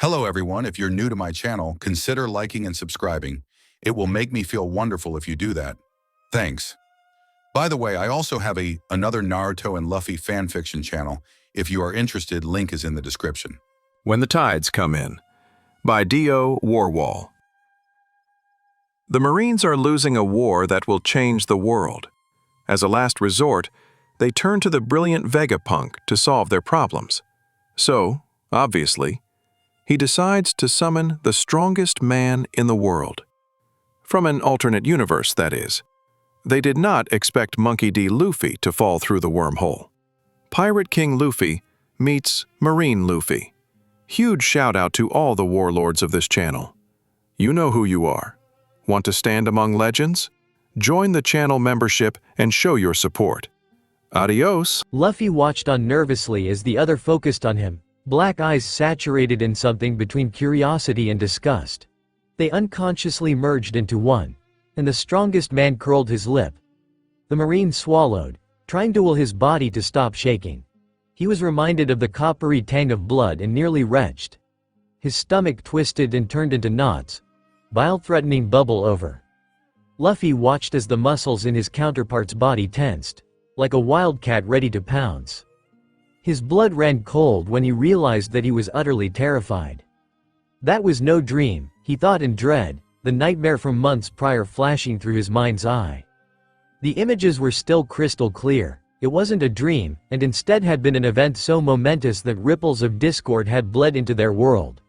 Hello everyone, if you're new to my channel, consider liking and subscribing. It will make me feel wonderful if you do that. Thanks. By the way, I also have another Naruto and Luffy fanfiction channel. If you are interested, link is in the description. When the Tides Come In, by D.O. Warwahl. The Marines are losing a war that will change the world. As a last resort, they turn to the brilliant Vegapunk to solve their problems. So, obviously, he decides to summon the strongest man in the world. From an alternate universe, that is. They did not expect Monkey D. Luffy to fall through the wormhole. Pirate King Luffy meets Marine Luffy. Huge shout out to all the warlords of this channel. You know who you are. Want to stand among legends? Join the channel membership and show your support. Adios! Luffy watched on nervously as the other focused on him, black eyes saturated in something between curiosity and disgust. They unconsciously merged into one, and the strongest man curled his lip. The Marine swallowed, trying to will his body to stop shaking. He was reminded of the coppery tang of blood and nearly retched. His stomach twisted and turned into knots. Bile threatening bubble over. Luffy watched as the muscles in his counterpart's body tensed, like a wildcat ready to pounce. His blood ran cold when he realized that he was utterly terrified. That was no dream, he thought in dread, the nightmare from months prior flashing through his mind's eye. The images were still crystal clear. It wasn't a dream, and instead had been an event so momentous that ripples of discord had bled into their world.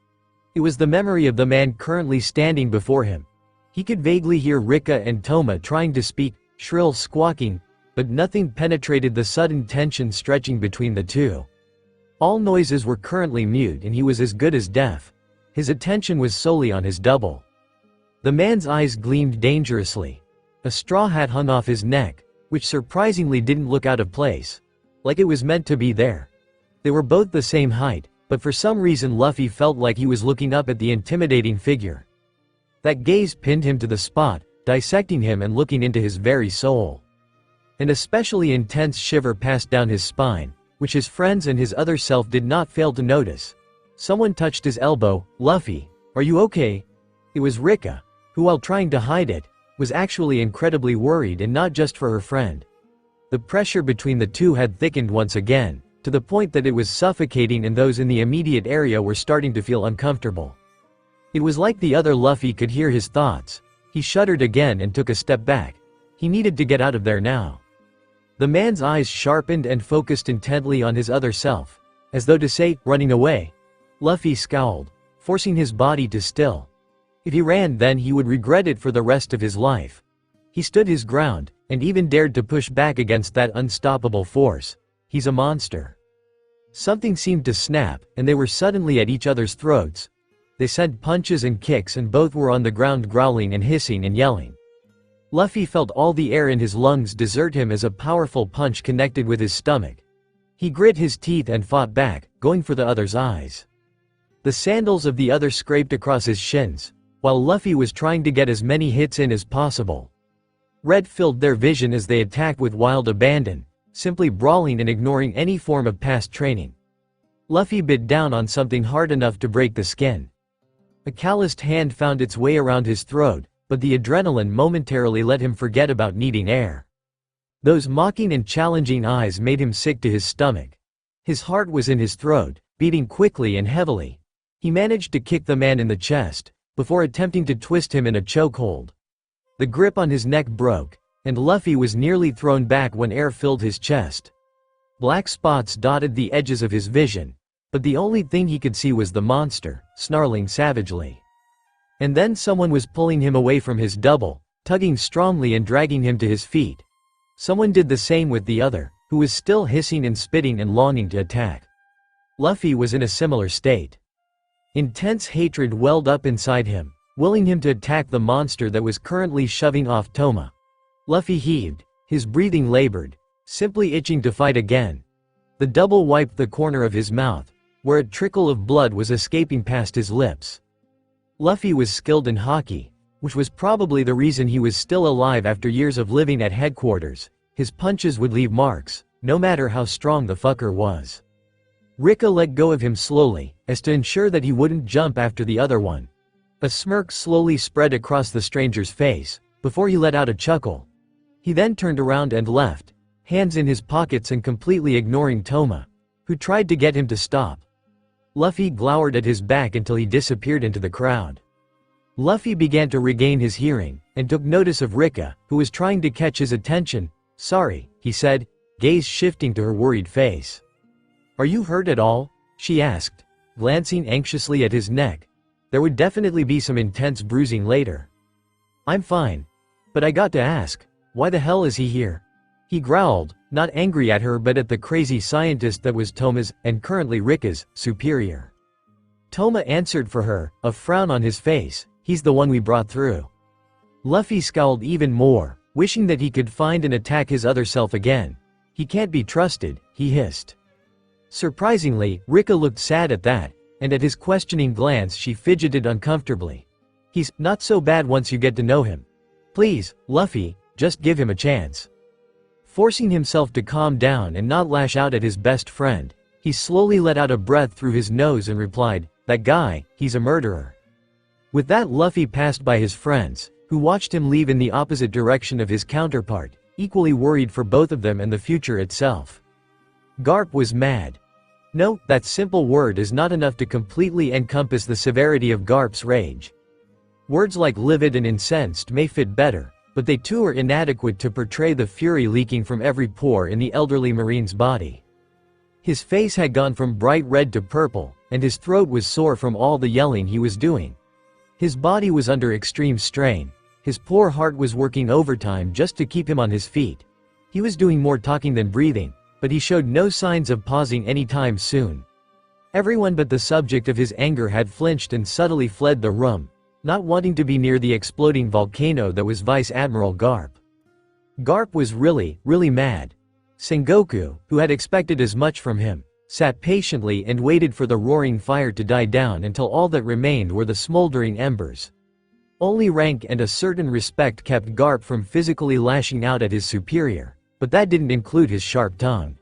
It was the memory of the man currently standing before him. He could vaguely hear Rika and Toma trying to speak, shrill squawking, but nothing penetrated the sudden tension stretching between the two. All noises were currently mute and he was as good as deaf. His attention was solely on his double. The man's eyes gleamed dangerously. A straw hat hung off his neck, which surprisingly didn't look out of place. Like it was meant to be there. They were both the same height, but for some reason Luffy felt like he was looking up at the intimidating figure. That gaze pinned him to the spot, dissecting him and looking into his very soul. An especially intense shiver passed down his spine, which his friends and his other self did not fail to notice. Someone touched his elbow. "Luffy, are you okay?" It was Rika, who while trying to hide it, was actually incredibly worried, and not just for her friend. The pressure between the two had thickened once again, to the point that it was suffocating and those in the immediate area were starting to feel uncomfortable. It was like the other Luffy could hear his thoughts. He shuddered again and took a step back. He needed to get out of there now. The man's eyes sharpened and focused intently on his other self, as though to say, "Running away." Luffy scowled, forcing his body to still. If he ran then he would regret it for the rest of his life. He stood his ground, and even dared to push back against that unstoppable force. He's a monster. Something seemed to snap, and they were suddenly at each other's throats. They sent punches and kicks and both were on the ground growling and hissing and yelling. Luffy felt all the air in his lungs desert him as a powerful punch connected with his stomach. He grit his teeth and fought back, going for the other's eyes. The sandals of the other scraped across his shins, while Luffy was trying to get as many hits in as possible. Red filled their vision as they attacked with wild abandon, simply brawling and ignoring any form of past training. Luffy bit down on something hard enough to break the skin. A calloused hand found its way around his throat, but the adrenaline momentarily let him forget about needing air. Those mocking and challenging eyes made him sick to his stomach. His heart was in his throat, beating quickly and heavily. He managed to kick the man in the chest, before attempting to twist him in a chokehold. The grip on his neck broke, and Luffy was nearly thrown back when air filled his chest. Black spots dotted the edges of his vision, but the only thing he could see was the monster, snarling savagely. And then someone was pulling him away from his double, tugging strongly and dragging him to his feet. Someone did the same with the other, who was still hissing and spitting and longing to attack. Luffy was in a similar state. Intense hatred welled up inside him, willing him to attack the monster that was currently shoving off Toma. Luffy heaved, his breathing labored, simply itching to fight again. The double wiped the corner of his mouth, where a trickle of blood was escaping past his lips. Luffy was skilled in hockey, which was probably the reason he was still alive after years of living at headquarters. His punches would leave marks, no matter how strong the fucker was. Rika let go of him slowly, as to ensure that he wouldn't jump after the other one. A smirk slowly spread across the stranger's face, before he let out a chuckle. He then turned around and left, hands in his pockets and completely ignoring Toma, who tried to get him to stop. Luffy glowered at his back until he disappeared into the crowd. Luffy began to regain his hearing, and took notice of Rika, who was trying to catch his attention. "Sorry," he said, gaze shifting to her worried face. "Are you hurt at all?" she asked, glancing anxiously at his neck. There would definitely be some intense bruising later. "I'm fine. But I got to ask, why the hell is he here?" He growled, not angry at her but at the crazy scientist that was Toma's, and currently Rika's, superior. Toma answered for her, a frown on his face. "He's the one we brought through." Luffy scowled even more, wishing that he could find and attack his other self again. "He can't be trusted," he hissed. Surprisingly, Rika looked sad at that, and at his questioning glance she fidgeted uncomfortably. "He's not so bad once you get to know him. Please, Luffy, just give him a chance." Forcing himself to calm down and not lash out at his best friend, he slowly let out a breath through his nose and replied, "That guy, he's a murderer." With that, Luffy passed by his friends, who watched him leave in the opposite direction of his counterpart, equally worried for both of them and the future itself. Garp was mad. No, that simple word is not enough to completely encompass the severity of Garp's rage. Words like livid and incensed may fit better, but they too are inadequate to portray the fury leaking from every pore in the elderly marine's body. His face had gone from bright red to purple, and his throat was sore from all the yelling he was doing. His body was under extreme strain. His poor heart was working overtime just to keep him on his feet. He was doing more talking than breathing, but he showed no signs of pausing anytime soon. Everyone but the subject of his anger had flinched and subtly fled the room, not wanting to be near the exploding volcano that was Vice Admiral Garp. Garp was really mad. Sengoku, who had expected as much from him, sat patiently and waited for the roaring fire to die down until all that remained were the smoldering embers. Only rank and a certain respect kept Garp from physically lashing out at his superior, but that didn't include his sharp tongue.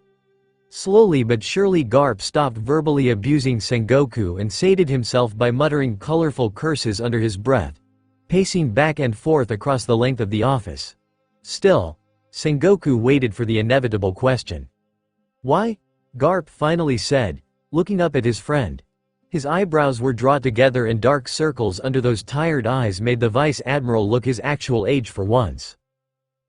Slowly but surely Garp stopped verbally abusing Sengoku and sated himself by muttering colorful curses under his breath, pacing back and forth across the length of the office. Still, Sengoku waited for the inevitable question. "Why?" Garp finally said, looking up at his friend. His eyebrows were drawn together and dark circles under those tired eyes made the Vice Admiral look his actual age for once.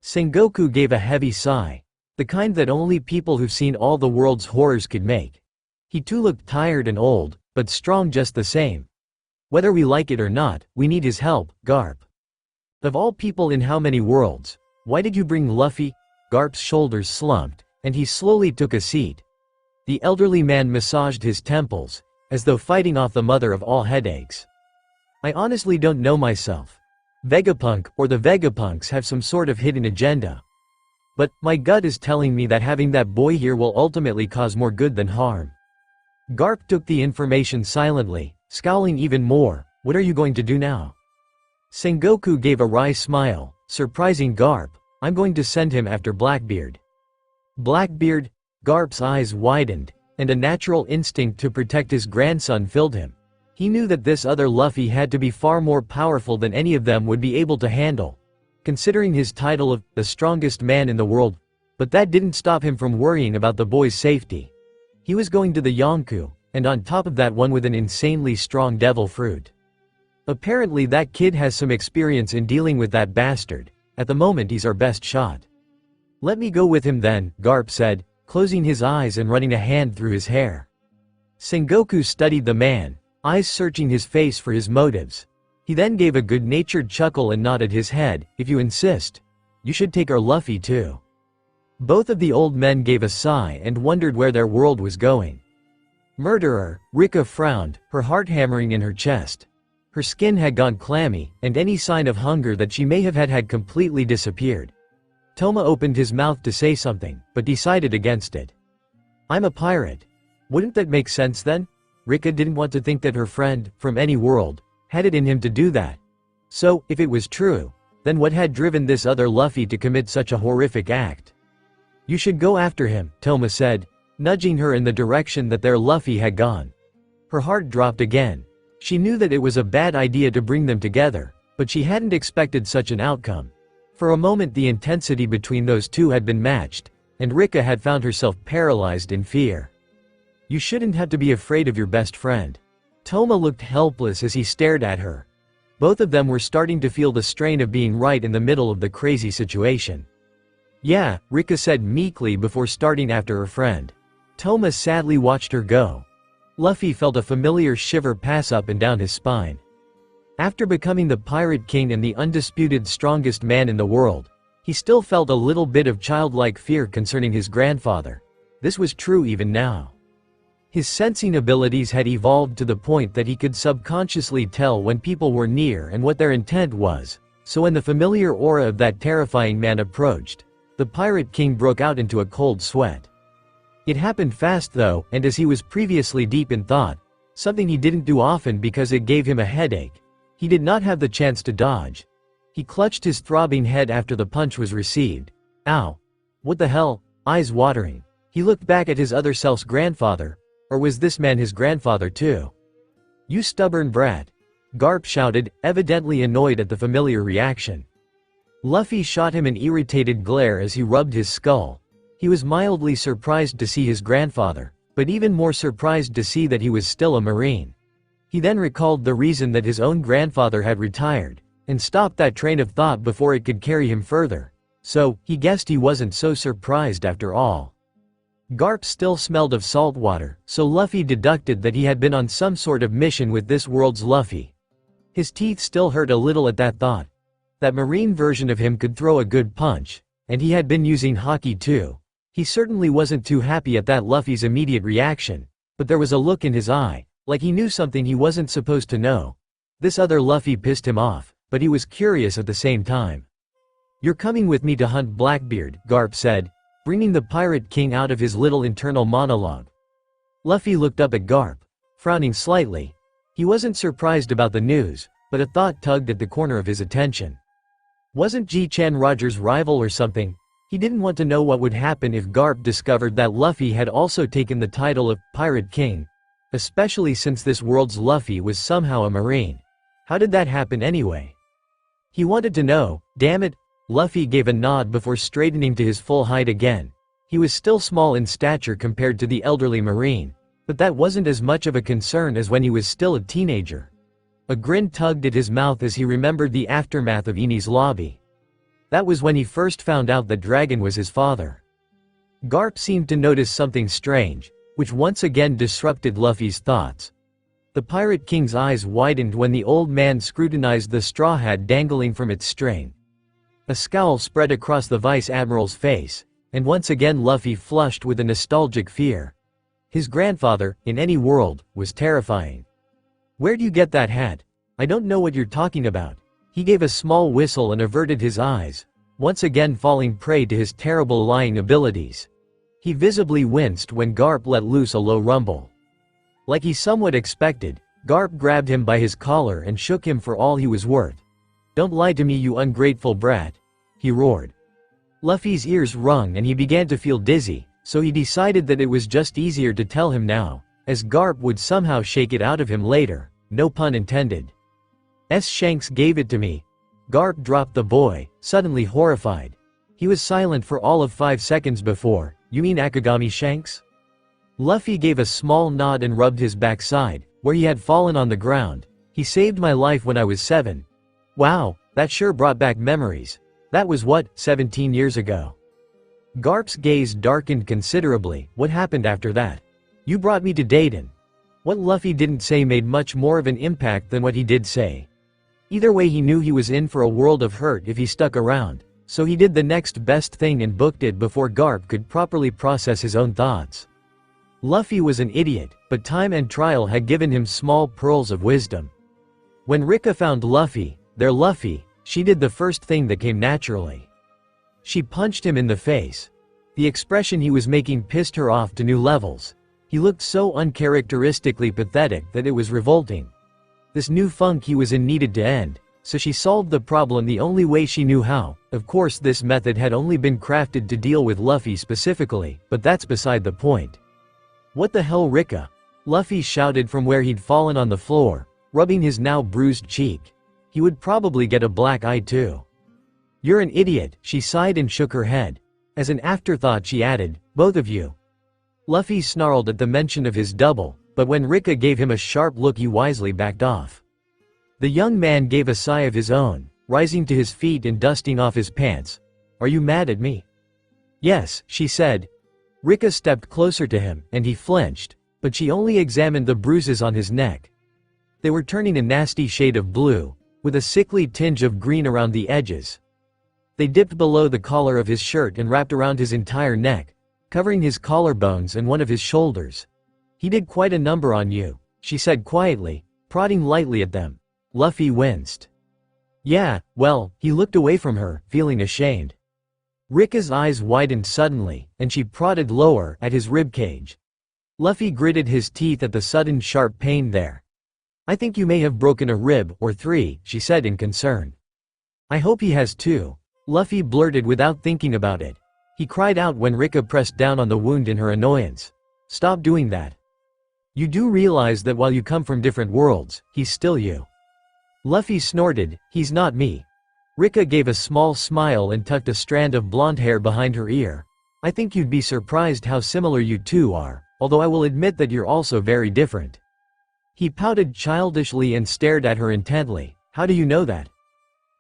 Sengoku gave a heavy sigh, the kind that only people who've seen all the world's horrors could make. He too looked tired and old, but strong just the same. "Whether we like it or not, we need his help, Garp." "Of all people in how many worlds, why did you bring Luffy?" Garp's shoulders slumped, and he slowly took a seat. The elderly man massaged his temples, as though fighting off the mother of all headaches. "I honestly don't know myself. Vegapunk or the Vegapunks have some sort of hidden agenda. But my gut is telling me that having that boy here will ultimately cause more good than harm." Garp took the information silently, scowling even more. "What are you going to do now?" Sengoku gave a wry smile, surprising Garp. "I'm going to send him after Blackbeard." Blackbeard? Garp's eyes widened, and a natural instinct to protect his grandson filled him. He knew that this other Luffy had to be far more powerful than any of them would be able to handle, considering his title of the strongest man in the world, but that didn't stop him from worrying about the boy's safety. He was going to the Yonkou, and on top of that one with an insanely strong devil fruit. Apparently that kid has some experience in dealing with that bastard. At the moment he's our best shot. "Let me go with him then," Garp said, closing his eyes and running a hand through his hair. Sengoku studied the man, eyes searching his face for his motives. He then gave a good-natured chuckle and nodded his head. "If you insist. You should take our Luffy too." Both of the old men gave a sigh and wondered where their world was going. "Murderer," Rika frowned, her heart hammering in her chest. Her skin had gone clammy, and any sign of hunger that she may have had completely disappeared. Toma opened his mouth to say something, but decided against it. "I'm a pirate." "Wouldn't that make sense then?" Rika didn't want to think that her friend, from any world, had it in him to do that. So, if it was true, then what had driven this other Luffy to commit such a horrific act? "You should go after him," Toma said, nudging her in the direction that their Luffy had gone. Her heart dropped again. She knew that it was a bad idea to bring them together, but she hadn't expected such an outcome. For a moment the intensity between those two had been matched, and Rika had found herself paralyzed in fear. You shouldn't have to be afraid of your best friend. Toma looked helpless as he stared at her. Both of them were starting to feel the strain of being right in the middle of the crazy situation. Yeah, Rika said meekly before starting after her friend. Toma sadly watched her go. Luffy felt a familiar shiver pass up and down his spine. After becoming the Pirate King and the undisputed strongest man in the world, he still felt a little bit of childlike fear concerning his grandfather. This was true even now. His sensing abilities had evolved to the point that he could subconsciously tell when people were near and what their intent was, so when the familiar aura of that terrifying man approached, the Pirate King broke out into a cold sweat. It happened fast though, and as he was previously deep in thought, something he didn't do often because it gave him a headache, he did not have the chance to dodge. He clutched his throbbing head after the punch was received. Ow! What the hell? Eyes watering. He looked back at his other self's grandfather. Or was this man his grandfather too? You stubborn brat! Garp shouted, evidently annoyed at the familiar reaction. Luffy shot him an irritated glare as he rubbed his skull. He was mildly surprised to see his grandfather, but even more surprised to see that he was still a Marine. He then recalled the reason that his own grandfather had retired, and stopped that train of thought before it could carry him further. So, he guessed he wasn't so surprised after all. Garp still smelled of salt water, so Luffy deducted that he had been on some sort of mission with this world's Luffy. His teeth still hurt a little at that thought. That Marine version of him could throw a good punch, and he had been using haki too. He certainly wasn't too happy at that Luffy's immediate reaction, but there was a look in his eye, like he knew something he wasn't supposed to know. This other Luffy pissed him off, but he was curious at the same time. You're coming with me to hunt Blackbeard, Garp said, bringing the Pirate King out of his little internal monologue. Luffy looked up at Garp, frowning slightly. He wasn't surprised about the news, but a thought tugged at the corner of his attention. Wasn't G-Chan Roger's rival or something? He didn't want to know what would happen if Garp discovered that Luffy had also taken the title of Pirate King, especially since this world's Luffy was somehow a Marine. How did that happen anyway? He wanted to know. Damn it. Luffy gave a nod before straightening to his full height again. He was still small in stature compared to the elderly Marine, but that wasn't as much of a concern as when he was still a teenager. A grin tugged at his mouth as he remembered the aftermath of Eni's lobby. That was when he first found out that Dragon was his father. Garp seemed to notice something strange, which once again disrupted Luffy's thoughts. The Pirate King's eyes widened when the old man scrutinized the straw hat dangling from its string. A scowl spread across the Vice Admiral's face, and once again Luffy flushed with a nostalgic fear. His grandfather, in any world, was terrifying. Where do you get that hat? I don't know what you're talking about. He gave a small whistle and averted his eyes, once again falling prey to his terrible lying abilities. He visibly winced when Garp let loose a low rumble. Like he somewhat expected, Garp grabbed him by his collar and shook him for all he was worth. Don't lie to me, you ungrateful brat, he roared. Luffy's ears rung and he began to feel dizzy, so he decided that it was just easier to tell him now, as Garp would somehow shake it out of him later, no pun intended. Shanks gave it to me. Garp dropped the boy, suddenly horrified. He was silent for all of 5 seconds before. You mean Akagami Shanks? Luffy gave a small nod and rubbed his backside, where he had fallen on the ground. He saved my life when I was 7. Wow, that sure brought back memories. That was what, 17 years ago? Garp's gaze darkened considerably. What happened after that? You brought me to Dayton. What Luffy didn't say made much more of an impact than what he did say. Either way, he knew he was in for a world of hurt if he stuck around, so he did the next best thing and booked it before Garp could properly process his own thoughts. Luffy was an idiot, but time and trial had given him small pearls of wisdom. When Rika found Luffy, their Luffy, she did the first thing that came naturally. She punched him in the face. The expression he was making pissed her off to new levels. He looked so uncharacteristically pathetic that it was revolting. This new funk he was in needed to end, so she solved the problem the only way she knew how. Of course, this method had only been crafted to deal with Luffy specifically, but that's beside the point. "What the hell, Rika?" Luffy shouted from where he'd fallen on the floor, rubbing his now bruised cheek. He would probably get a black eye too. "You're an idiot," she sighed and shook her head. As an afterthought she added, "Both of you." Luffy snarled at the mention of his double, but when Rika gave him a sharp look he wisely backed off. The young man gave a sigh of his own, rising to his feet and dusting off his pants. "Are you mad at me?" "Yes," she said. Rika stepped closer to him, and he flinched, but she only examined the bruises on his neck. They were turning a nasty shade of blue, with a sickly tinge of green around the edges. They dipped below the collar of his shirt and wrapped around his entire neck, covering his collarbones and one of his shoulders. "He did quite a number on you," she said quietly, prodding lightly at them. Luffy winced. "Yeah, well," he looked away from her, feeling ashamed. Rika's eyes widened suddenly, and she prodded lower at his ribcage. Luffy gritted his teeth at the sudden sharp pain there. "I think you may have broken a rib or three," she said in concern. "I hope he has too," Luffy blurted without thinking about it. He cried out when Rika pressed down on the wound in her annoyance. "Stop doing that. You do realize that while you come from different worlds, he's still you." Luffy snorted, "He's not me." Rika gave a small smile and tucked a strand of blonde hair behind her ear. "I think you'd be surprised how similar you two are, although I will admit that you're also very different." He pouted childishly and stared at her intently. "How do you know that?"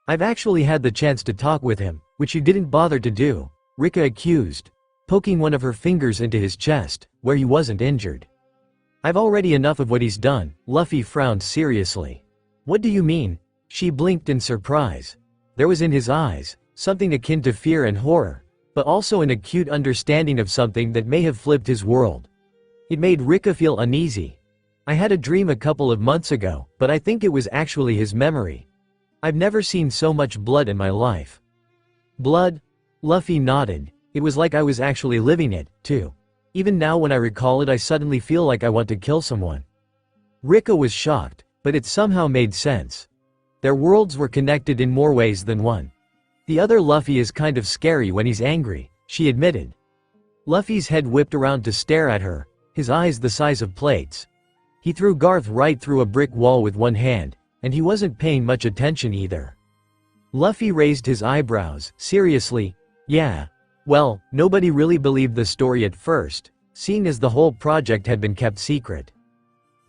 "I've actually had the chance to talk with him, which you didn't bother to do," Rika accused, poking one of her fingers into his chest, where he wasn't injured. "I've already enough of what he's done." Luffy frowned seriously. "What do you mean?" She blinked in surprise. There was in his eyes something akin to fear and horror, but also an acute understanding of something that may have flipped his world. It made Rika feel uneasy. "I had a dream a couple of months ago, but I think it was actually his memory. I've never seen so much blood in my life." "Blood?" Luffy nodded. "It was like I was actually living it, too. Even now when I recall it I suddenly feel like I want to kill someone." Rika was shocked, but it somehow made sense. Their worlds were connected in more ways than one. "The other Luffy is kind of scary when he's angry," she admitted. Luffy's head whipped around to stare at her, his eyes the size of plates. He threw Garth right through a brick wall with one hand, and he wasn't paying much attention either. Luffy raised his eyebrows, seriously. "Yeah. Well, nobody really believed the story at first, seeing as the whole project had been kept secret."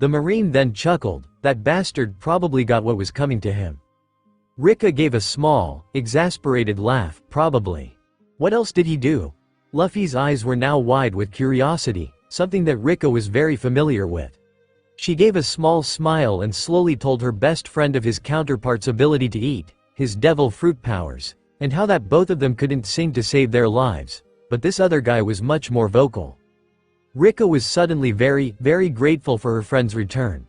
The Marine then chuckled. "That bastard probably got what was coming to him." Rika gave a small, exasperated laugh. "Probably. What else did he do?" Luffy's eyes were now wide with curiosity, something that Rika was very familiar with. She gave a small smile and slowly told her best friend of his counterpart's ability to eat, his devil fruit powers, and how that both of them couldn't sing to save their lives, but this other guy was much more vocal. Rika was suddenly very, very grateful for her friend's return.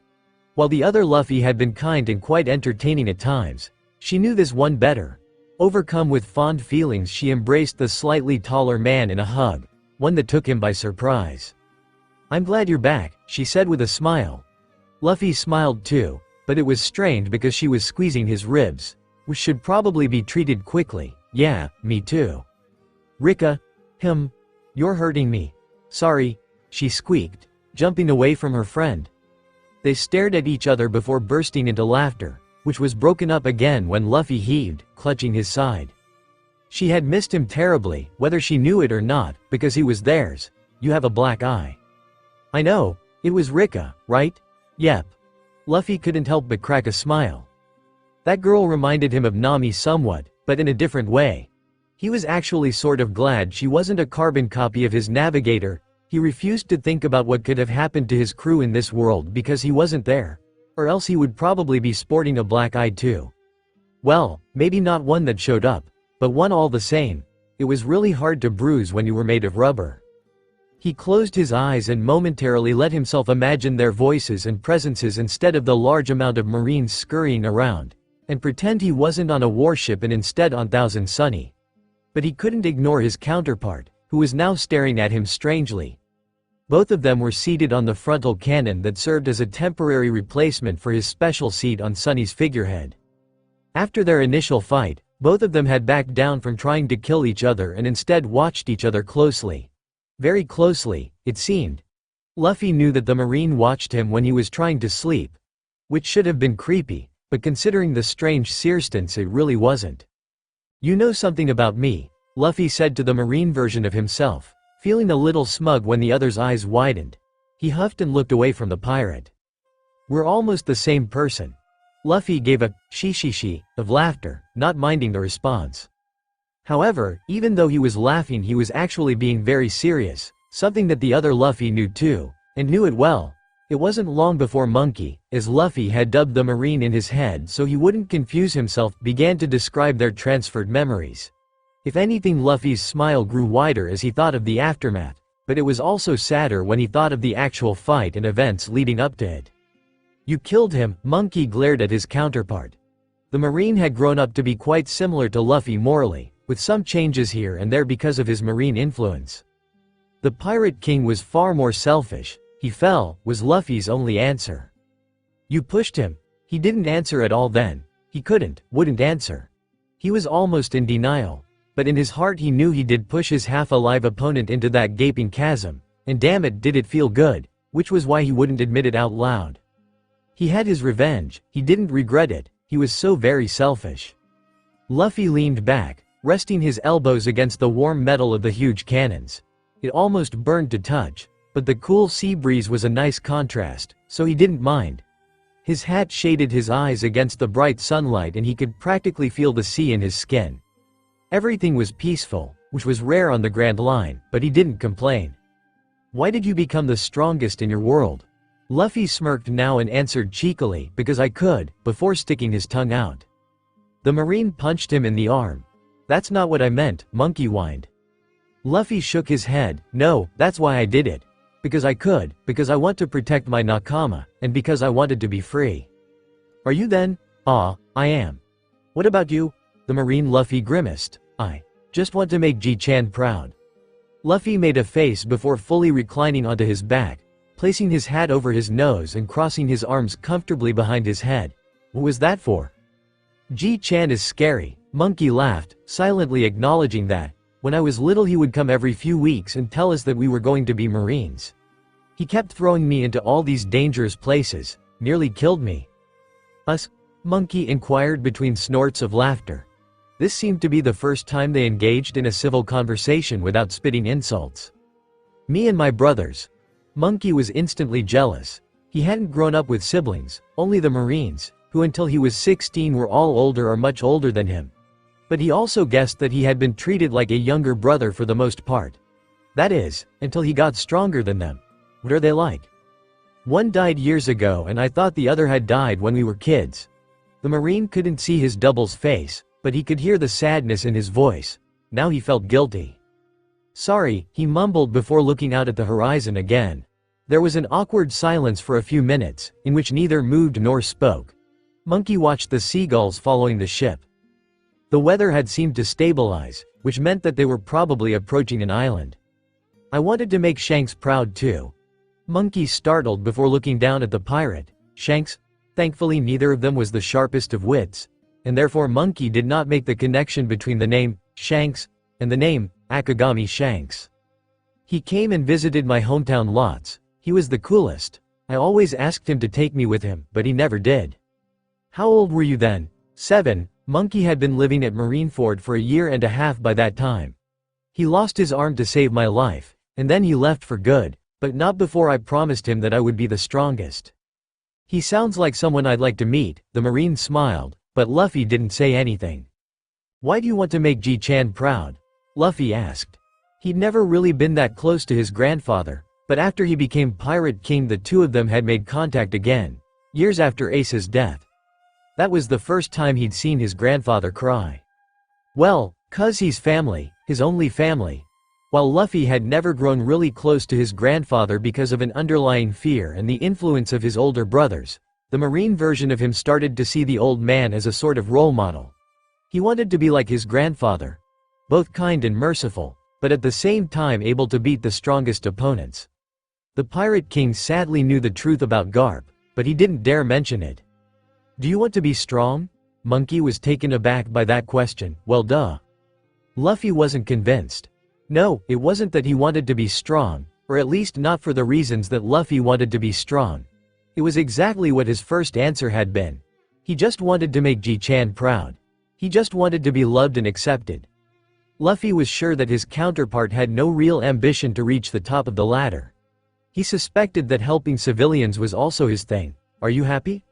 While the other Luffy had been kind and quite entertaining at times, she knew this one better. Overcome with fond feelings she embraced the slightly taller man in a hug, one that took him by surprise. "I'm glad you're back," she said with a smile. Luffy smiled too, but it was strained because she was squeezing his ribs, which should probably be treated quickly. "Yeah, me too." "Rika? You're hurting me." "Sorry," she squeaked, jumping away from her friend. They stared at each other before bursting into laughter, which was broken up again when Luffy heaved, clutching his side. She had missed him terribly, whether she knew it or not, because he was theirs. "You have a black eye." "I know. It was Rika, right?" "Yep." Luffy couldn't help but crack a smile. That girl reminded him of Nami somewhat, but in a different way. He was actually sort of glad she wasn't a carbon copy of his navigator. He refused to think about what could have happened to his crew in this world because he wasn't there. Or else he would probably be sporting a black eye too. Well, maybe not one that showed up, but one all the same. It was really hard to bruise when you were made of rubber. He closed his eyes and momentarily let himself imagine their voices and presences instead of the large amount of Marines scurrying around, and pretend he wasn't on a warship and instead on Thousand Sunny. But he couldn't ignore his counterpart, who was now staring at him strangely. Both of them were seated on the frontal cannon that served as a temporary replacement for his special seat on Sunny's figurehead. After their initial fight, both of them had backed down from trying to kill each other and instead watched each other closely. Very closely, it seemed. Luffy knew that the Marine watched him when he was trying to sleep, which should have been creepy, but considering the strange circumstance it really wasn't. "You know something about me," Luffy said to the Marine version of himself, feeling a little smug when the other's eyes widened. He huffed and looked away from the pirate. "We're almost the same person." Luffy gave a she of laughter, not minding the response. However, even though he was laughing he was actually being very serious, something that the other Luffy knew too, and knew it well. It wasn't long before Monkey, as Luffy had dubbed the Marine in his head so he wouldn't confuse himself, began to describe their transferred memories. If anything, Luffy's smile grew wider as he thought of the aftermath, but it was also sadder when he thought of the actual fight and events leading up to it. "You killed him," Monkey glared at his counterpart. The Marine had grown up to be quite similar to Luffy morally, with some changes here and there because of his Marine influence. The Pirate King was far more selfish. "He fell," was Luffy's only answer. "You pushed him." He didn't answer at all then. He wouldn't answer. He was almost in denial. But in his heart he knew he did push his half-alive opponent into that gaping chasm, and damn it did it feel good, which was why he wouldn't admit it out loud. He had his revenge, he didn't regret it, he was so very selfish. Luffy leaned back, resting his elbows against the warm metal of the huge cannons. It almost burned to touch, but the cool sea breeze was a nice contrast, so he didn't mind. His hat shaded his eyes against the bright sunlight and he could practically feel the sea in his skin. Everything was peaceful, which was rare on the Grand Line, but he didn't complain. "Why did you become the strongest in your world?" Luffy smirked now and answered cheekily, "Because I could," before sticking his tongue out. The Marine punched him in the arm. "That's not what I meant," Monkey whined. Luffy shook his head. "No, that's why I did it. Because I could, because I want to protect my Nakama, and because I wanted to be free." "Are you then?" "Ah, I am." "What about you?" The Marine Luffy grimaced. "I just want to make G-chan proud." Luffy made a face before fully reclining onto his back, placing his hat over his nose and crossing his arms comfortably behind his head. "What was that for?" "G-chan is scary," Monkey laughed, silently acknowledging that. "When I was little he would come every few weeks and tell us that we were going to be Marines. He kept throwing me into all these dangerous places, nearly killed me." "Us?" Monkey inquired between snorts of laughter. This seemed to be the first time they engaged in a civil conversation without spitting insults. "Me and my brothers." Monkey was instantly jealous. He hadn't grown up with siblings, only the Marines, who until he was 16 were all older or much older than him. But he also guessed that he had been treated like a younger brother for the most part. That is, until he got stronger than them. "What are they like?" "One died years ago and I thought the other had died when we were kids." The Marine couldn't see his double's face, but he could hear the sadness in his voice. Now he felt guilty. "Sorry," he mumbled before looking out at the horizon again. There was an awkward silence for a few minutes, in which neither moved nor spoke. Monkey watched the seagulls following the ship. The weather had seemed to stabilize, which meant that they were probably approaching an island. "I wanted to make Shanks proud too." Monkey startled before looking down at the pirate. "Shanks?" Thankfully neither of them was the sharpest of wits, and therefore Monkey did not make the connection between the name, Shanks, and the name, Akagami Shanks. "He came and visited my hometown lots. He was the coolest. I always asked him to take me with him, but he never did." "How old were you then?" 7. Monkey had been living at Marineford for a year and a half by that time. "He lost his arm to save my life, and then he left for good, but not before I promised him that I would be the strongest." "He sounds like someone I'd like to meet," the Marine smiled, but Luffy didn't say anything. "Why do you want to make G-chan proud?" Luffy asked. He'd never really been that close to his grandfather, but after he became Pirate King the two of them had made contact again, years after Ace's death. That was the first time he'd seen his grandfather cry. "Well, 'cause he's family, his only family." While Luffy had never grown really close to his grandfather because of an underlying fear and the influence of his older brothers, the Marine version of him started to see the old man as a sort of role model. He wanted to be like his grandfather. Both kind and merciful, but at the same time able to beat the strongest opponents. The Pirate King sadly knew the truth about Garp, but he didn't dare mention it. "Do you want to be strong?" Monkey was taken aback by that question. "Well duh." Luffy wasn't convinced. No, it wasn't that he wanted to be strong, or at least not for the reasons that Luffy wanted to be strong. It was exactly what his first answer had been. He just wanted to make Ji-chan proud. He just wanted to be loved and accepted. Luffy was sure that his counterpart had no real ambition to reach the top of the ladder. He suspected that helping civilians was also his thing. Are you happy?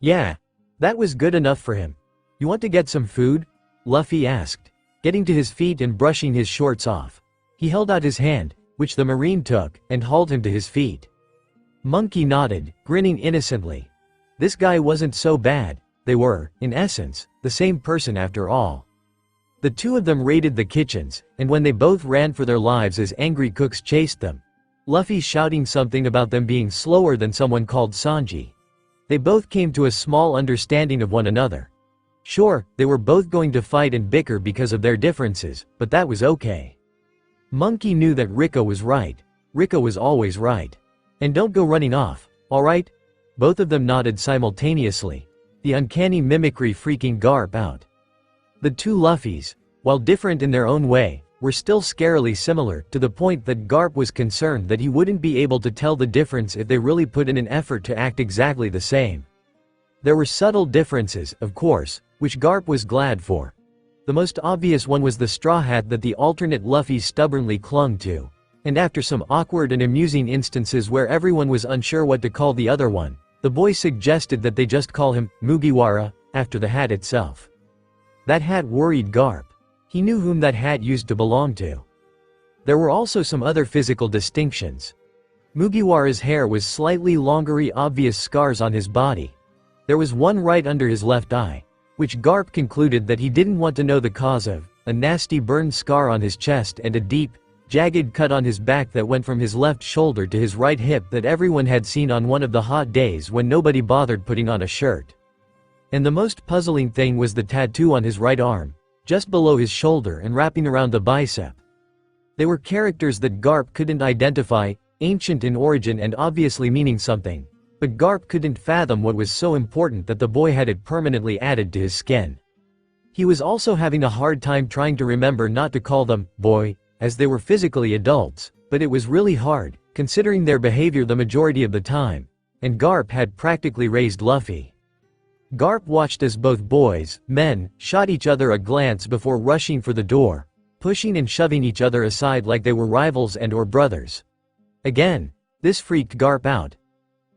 Yeah. That was good enough for him. You want to get some food? Luffy asked, getting to his feet and brushing his shorts off. He held out his hand, which the Marine took, and hauled him to his feet. Monkey nodded, grinning innocently. This guy wasn't so bad. They were, in essence, the same person after all. The two of them raided the kitchens, and when they both ran for their lives as angry cooks chased them, Luffy shouting something about them being slower than someone called Sanji. They both came to a small understanding of one another. Sure, they were both going to fight and bicker because of their differences, but that was okay. Monkey knew that Rika was right. Rika was always right. And don't go running off, alright? Both of them nodded simultaneously, the uncanny mimicry freaking Garp out. The two Luffys, while different in their own way, were still scarily similar, to the point that Garp was concerned that he wouldn't be able to tell the difference if they really put in an effort to act exactly the same. There were subtle differences, of course, which Garp was glad for. The most obvious one was the straw hat that the alternate Luffy stubbornly clung to, and after some awkward and amusing instances where everyone was unsure what to call the other one, the boy suggested that they just call him Mugiwara, after the hat itself. That hat worried Garp. He knew whom that hat used to belong to. There were also some other physical distinctions. Mugiwara's hair was slightly longery, obvious scars on his body. There was one right under his left eye, which Garp concluded that he didn't want to know the cause of, a nasty burn scar on his chest and a deep, jagged cut on his back that went from his left shoulder to his right hip that everyone had seen on one of the hot days when nobody bothered putting on a shirt. And the most puzzling thing was the tattoo on his right arm, just below his shoulder and wrapping around the bicep. They were characters that Garp couldn't identify, ancient in origin and obviously meaning something, but Garp couldn't fathom what was so important that the boy had it permanently added to his skin. He was also having a hard time trying to remember not to call them boy, as they were physically adults, but it was really hard, considering their behavior the majority of the time, and Garp had practically raised Luffy. Garp watched as both boys, men, shot each other a glance before rushing for the door, pushing and shoving each other aside like they were rivals and or brothers. Again, this freaked Garp out.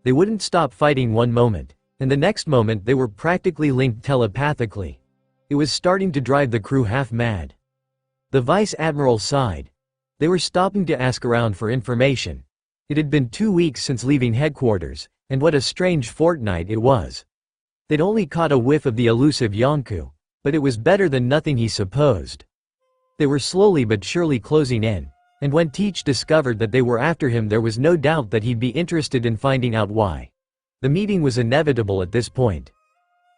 They wouldn't stop fighting one moment, and the next moment they were practically linked telepathically. It was starting to drive the crew half mad. The Vice Admiral sighed. They were stopping to ask around for information. It had been 2 weeks since leaving headquarters, and what a strange fortnight it was. They'd only caught a whiff of the elusive Yonkou, but it was better than nothing he supposed. They were slowly but surely closing in, and when Teach discovered that they were after him there was no doubt that he'd be interested in finding out why. The meeting was inevitable at this point.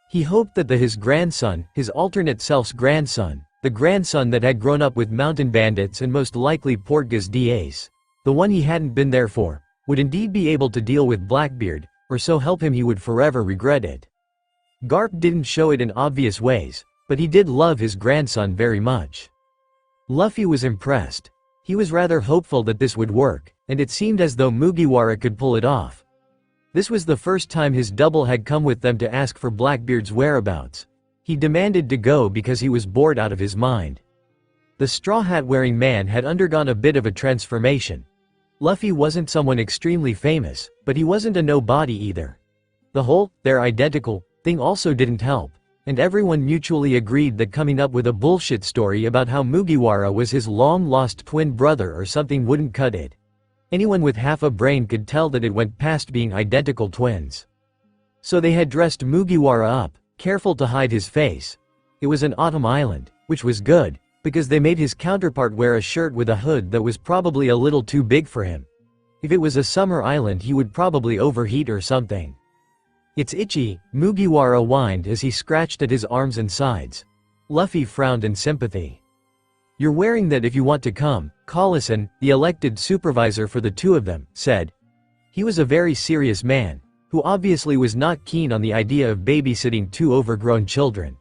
He hoped that his grandson, his alternate self's grandson, the grandson that had grown up with mountain bandits and most likely Portgas d'Ace, the one he hadn't been there for, would indeed be able to deal with Blackbeard, or so help him he would forever regret it. Garp didn't show it in obvious ways, but he did love his grandson very much. Luffy was impressed. He was rather hopeful that this would work, and it seemed as though Mugiwara could pull it off. This was the first time his double had come with them to ask for Blackbeard's whereabouts. He demanded to go because he was bored out of his mind. The straw hat-wearing man had undergone a bit of a transformation. Luffy wasn't someone extremely famous, but he wasn't a nobody either. The whole, they're identical, thing also didn't help, and everyone mutually agreed that coming up with a bullshit story about how Mugiwara was his long-lost twin brother or something wouldn't cut it. Anyone with half a brain could tell that it went past being identical twins. So they had dressed Mugiwara up, careful to hide his face. It was an autumn island, which was good, because they made his counterpart wear a shirt with a hood that was probably a little too big for him. If it was a summer island he would probably overheat or something. It's itchy, Mugiwara whined as he scratched at his arms and sides. Luffy frowned in sympathy. You're wearing that if you want to come, Collison, the elected supervisor for the two of them, said. He was a very serious man, who obviously was not keen on the idea of babysitting two overgrown children.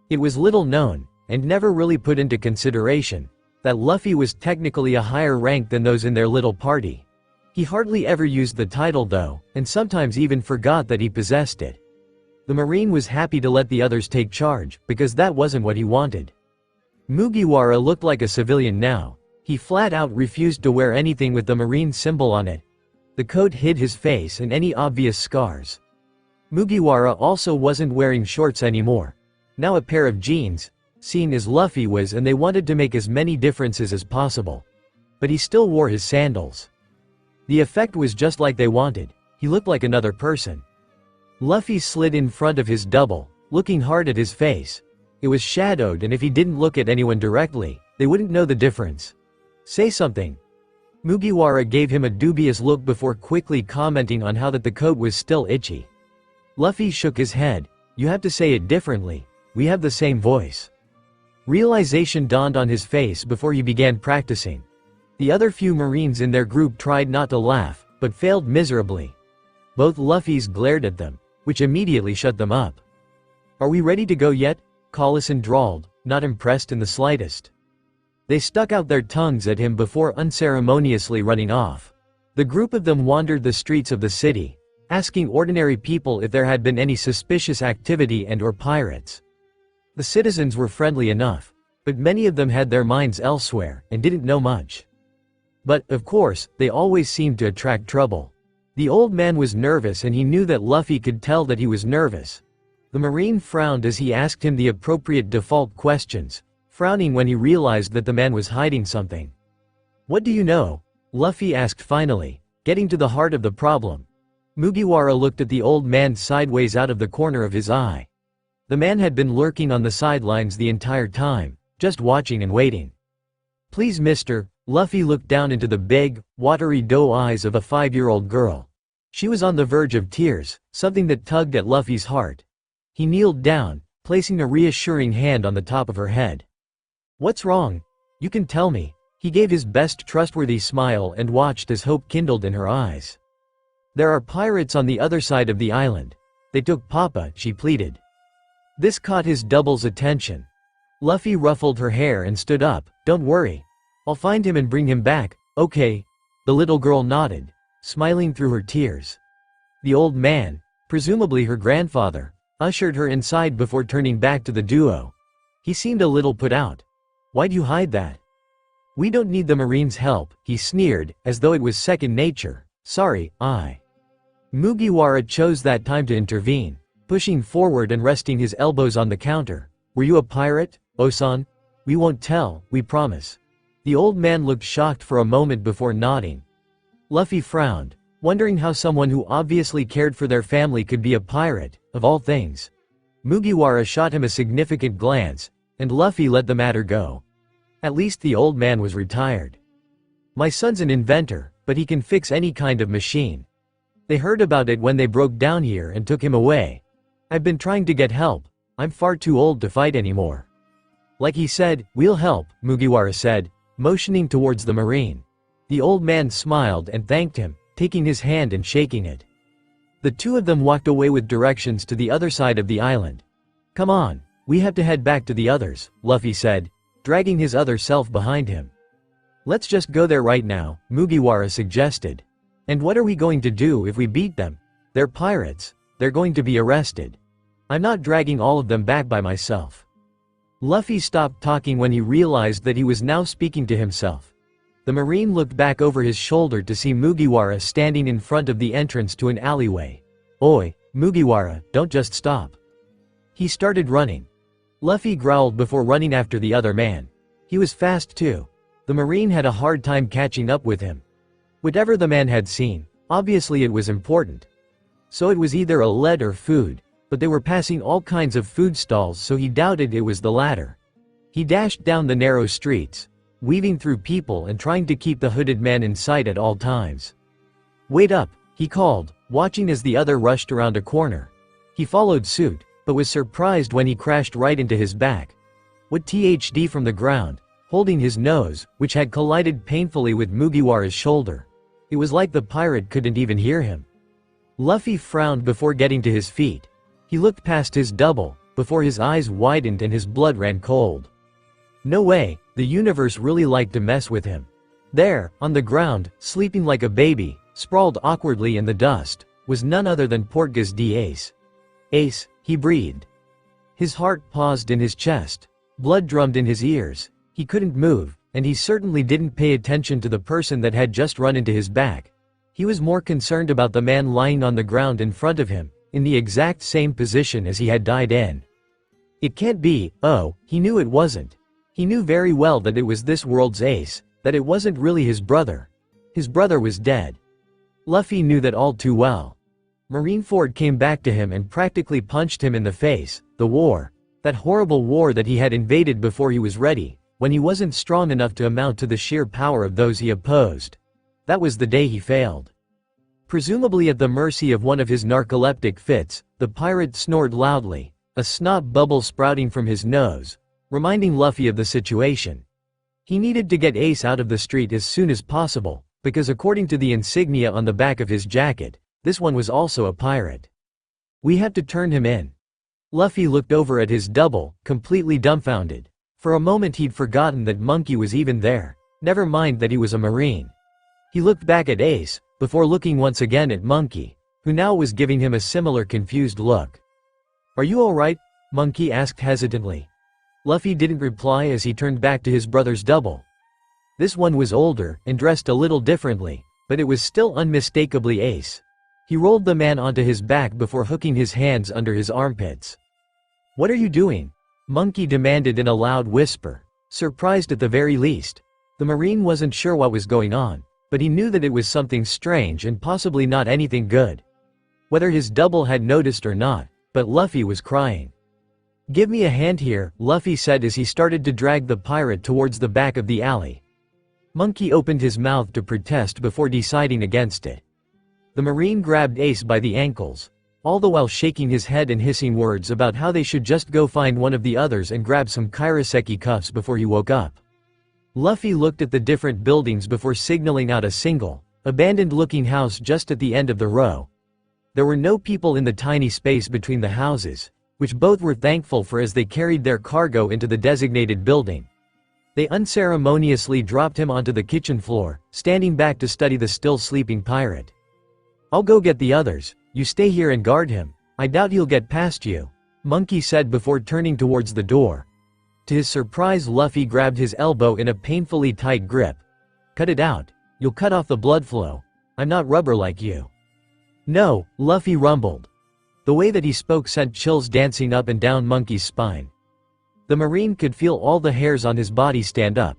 It was little known, and never really put into consideration, that Luffy was technically a higher rank than those in their little party. He hardly ever used the title though, and sometimes even forgot that he possessed it. The Marine was happy to let the others take charge, because that wasn't what he wanted. Mugiwara looked like a civilian now. He flat out refused to wear anything with the Marine symbol on it. The coat hid his face and any obvious scars. Mugiwara also wasn't wearing shorts anymore. Now a pair of jeans, seen as Luffy was, and they wanted to make as many differences as possible. But he still wore his sandals. The effect was just like they wanted. He looked like another person. Luffy slid in front of his double, looking hard at his face. It was shadowed, and if he didn't look at anyone directly, they wouldn't know the difference. Say something. Mugiwara gave him a dubious look before quickly commenting on how that the coat was still itchy. Luffy shook his head. You have to say it differently. We have the same voice. Realization dawned on his face before he began practicing. The other few Marines in their group tried not to laugh, but failed miserably. Both Luffys glared at them, which immediately shut them up. Are we ready to go yet? Collison drawled, not impressed in the slightest. They stuck out their tongues at him before unceremoniously running off. The group of them wandered the streets of the city, asking ordinary people if there had been any suspicious activity and/or pirates. The citizens were friendly enough, but many of them had their minds elsewhere and didn't know much. But, of course, they always seemed to attract trouble. The old man was nervous, and he knew that Luffy could tell that he was nervous. The Marine frowned as he asked him the appropriate default questions, frowning when he realized that the man was hiding something. What do you know? Luffy asked finally, getting to the heart of the problem. Mugiwara looked at the old man sideways out of the corner of his eye. The man had been lurking on the sidelines the entire time, just watching and waiting. Please, mister. Luffy looked down into the big, watery doe eyes of a 5-year-old girl. She was on the verge of tears, something that tugged at Luffy's heart. He kneeled down, placing a reassuring hand on the top of her head. What's wrong? You can tell me. He gave his best trustworthy smile and watched as hope kindled in her eyes. There are pirates on the other side of the island. They took Papa, she pleaded. This caught his double's attention. Luffy ruffled her hair and stood up. Don't worry. I'll find him and bring him back, okay? The little girl nodded, smiling through her tears. The old man, presumably her grandfather, ushered her inside before turning back to the duo. He seemed a little put out. Why'd you hide that? We don't need the Marine's help, he sneered, as though it was second nature. Sorry, Mugiwara chose that time to intervene, pushing forward and resting his elbows on the counter. Were you a pirate, Osan? We won't tell, we promise. The old man looked shocked for a moment before nodding. Luffy frowned, wondering how someone who obviously cared for their family could be a pirate, of all things. Mugiwara shot him a significant glance, and Luffy let the matter go. At least the old man was retired. My son's an inventor, but he can fix any kind of machine. They heard about it when they broke down here and took him away. I've been trying to get help. I'm far too old to fight anymore. Like he said, we'll help, Mugiwara said, motioning towards the Marine. The old man smiled and thanked him, taking his hand and shaking it. The two of them walked away with directions to the other side of the island. Come on, we have to head back to the others, Luffy said, dragging his other self behind him. Let's just go there right now, Mugiwara suggested. And what are we going to do if we beat them? They're pirates. They're going to be arrested. I'm not dragging all of them back by myself. Luffy stopped talking when he realized that he was now speaking to himself. The Marine looked back over his shoulder to see Mugiwara standing in front of the entrance to an alleyway. Oi, Mugiwara, don't just stop. He started running. Luffy growled before running after the other man. He was fast too. The Marine had a hard time catching up with him. Whatever the man had seen, obviously it was important. So it was either a lead or food, but they were passing all kinds of food stalls, so he doubted it was the latter. He dashed down the narrow streets, weaving through people and trying to keep the hooded man in sight at all times. Wait up, he called, watching as the other rushed around a corner. He followed suit, but was surprised when he crashed right into his back. What THD from the ground, holding his nose, which had collided painfully with Mugiwara's shoulder. It was like the pirate couldn't even hear him. Luffy frowned before getting to his feet. He looked past his double, before his eyes widened and his blood ran cold. No way, the universe really liked to mess with him. There, on the ground, sleeping like a baby, sprawled awkwardly in the dust, was none other than Portgas D. Ace. Ace, he breathed. His heart paused in his chest. Blood drummed in his ears. He couldn't move, and he certainly didn't pay attention to the person that had just run into his back. He was more concerned about the man lying on the ground in front of him, in the exact same position as he had died in. It can't be. Oh, he knew it wasn't. He knew very well that it was this world's Ace, that it wasn't really his brother. His brother was dead. Luffy knew that all too well. Marineford came back to him and practically punched him in the face. The war. That horrible war that he had invaded before he was ready, when he wasn't strong enough to amount to the sheer power of those he opposed. That was the day he failed. Presumably at the mercy of one of his narcoleptic fits, the pirate snored loudly, a snot bubble sprouting from his nose, reminding Luffy of the situation. He needed to get Ace out of the street as soon as possible, because according to the insignia on the back of his jacket, this one was also a pirate. We have to turn him in. Luffy looked over at his double, completely dumbfounded. For a moment he'd forgotten that Monkey was even there, never mind that he was a marine. He looked back at Ace, before looking once again at Monkey, who now was giving him a similar confused look. "Are you alright?" Monkey asked hesitantly. Luffy didn't reply as he turned back to his brother's double. This one was older, and dressed a little differently, but it was still unmistakably Ace. He rolled the man onto his back before hooking his hands under his armpits. "What are you doing?" Monkey demanded in a loud whisper, surprised at the very least. The Marine wasn't sure what was going on, but he knew that it was something strange and possibly not anything good. Whether his double had noticed or not, but Luffy was crying. "Give me a hand here," Luffy said as he started to drag the pirate towards the back of the alley. Monkey opened his mouth to protest before deciding against it. The Marine grabbed Ace by the ankles, all the while shaking his head and hissing words about how they should just go find one of the others and grab some kairoseki cuffs before he woke up. Luffy looked at the different buildings before signaling out a single, abandoned-looking house just at the end of the row. There were no people in the tiny space between the houses, which both were thankful for as they carried their cargo into the designated building. They unceremoniously dropped him onto the kitchen floor, standing back to study the still sleeping pirate. "I'll go get the others, you stay here and guard him. I doubt he'll get past you," Monkey said before turning towards the door. To his surprise, Luffy grabbed his elbow in a painfully tight grip. "Cut it out. You'll cut off the blood flow. I'm not rubber like you." "No," Luffy rumbled. The way that he spoke sent chills dancing up and down Monkey's spine. The Marine could feel all the hairs on his body stand up.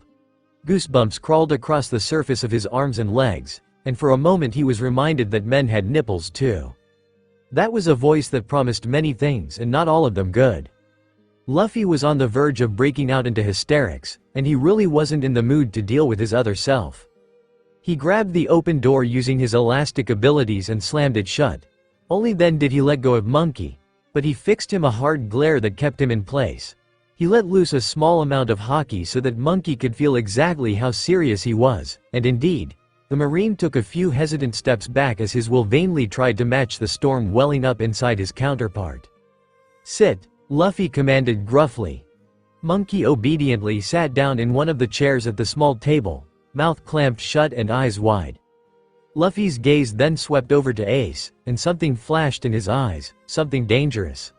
Goosebumps crawled across the surface of his arms and legs, and for a moment he was reminded that men had nipples too. That was a voice that promised many things and not all of them good. Luffy was on the verge of breaking out into hysterics, and he really wasn't in the mood to deal with his other self. He grabbed the open door using his elastic abilities and slammed it shut. Only then did he let go of Monkey, but he fixed him a hard glare that kept him in place. He let loose a small amount of haki so that Monkey could feel exactly how serious he was, and indeed, the Marine took a few hesitant steps back as his will vainly tried to match the storm welling up inside his counterpart. "Sit," Luffy commanded gruffly. Monkey obediently sat down in one of the chairs at the small table, mouth clamped shut and eyes wide. Luffy's gaze then swept over to Ace, and something flashed in his eyes, something dangerous.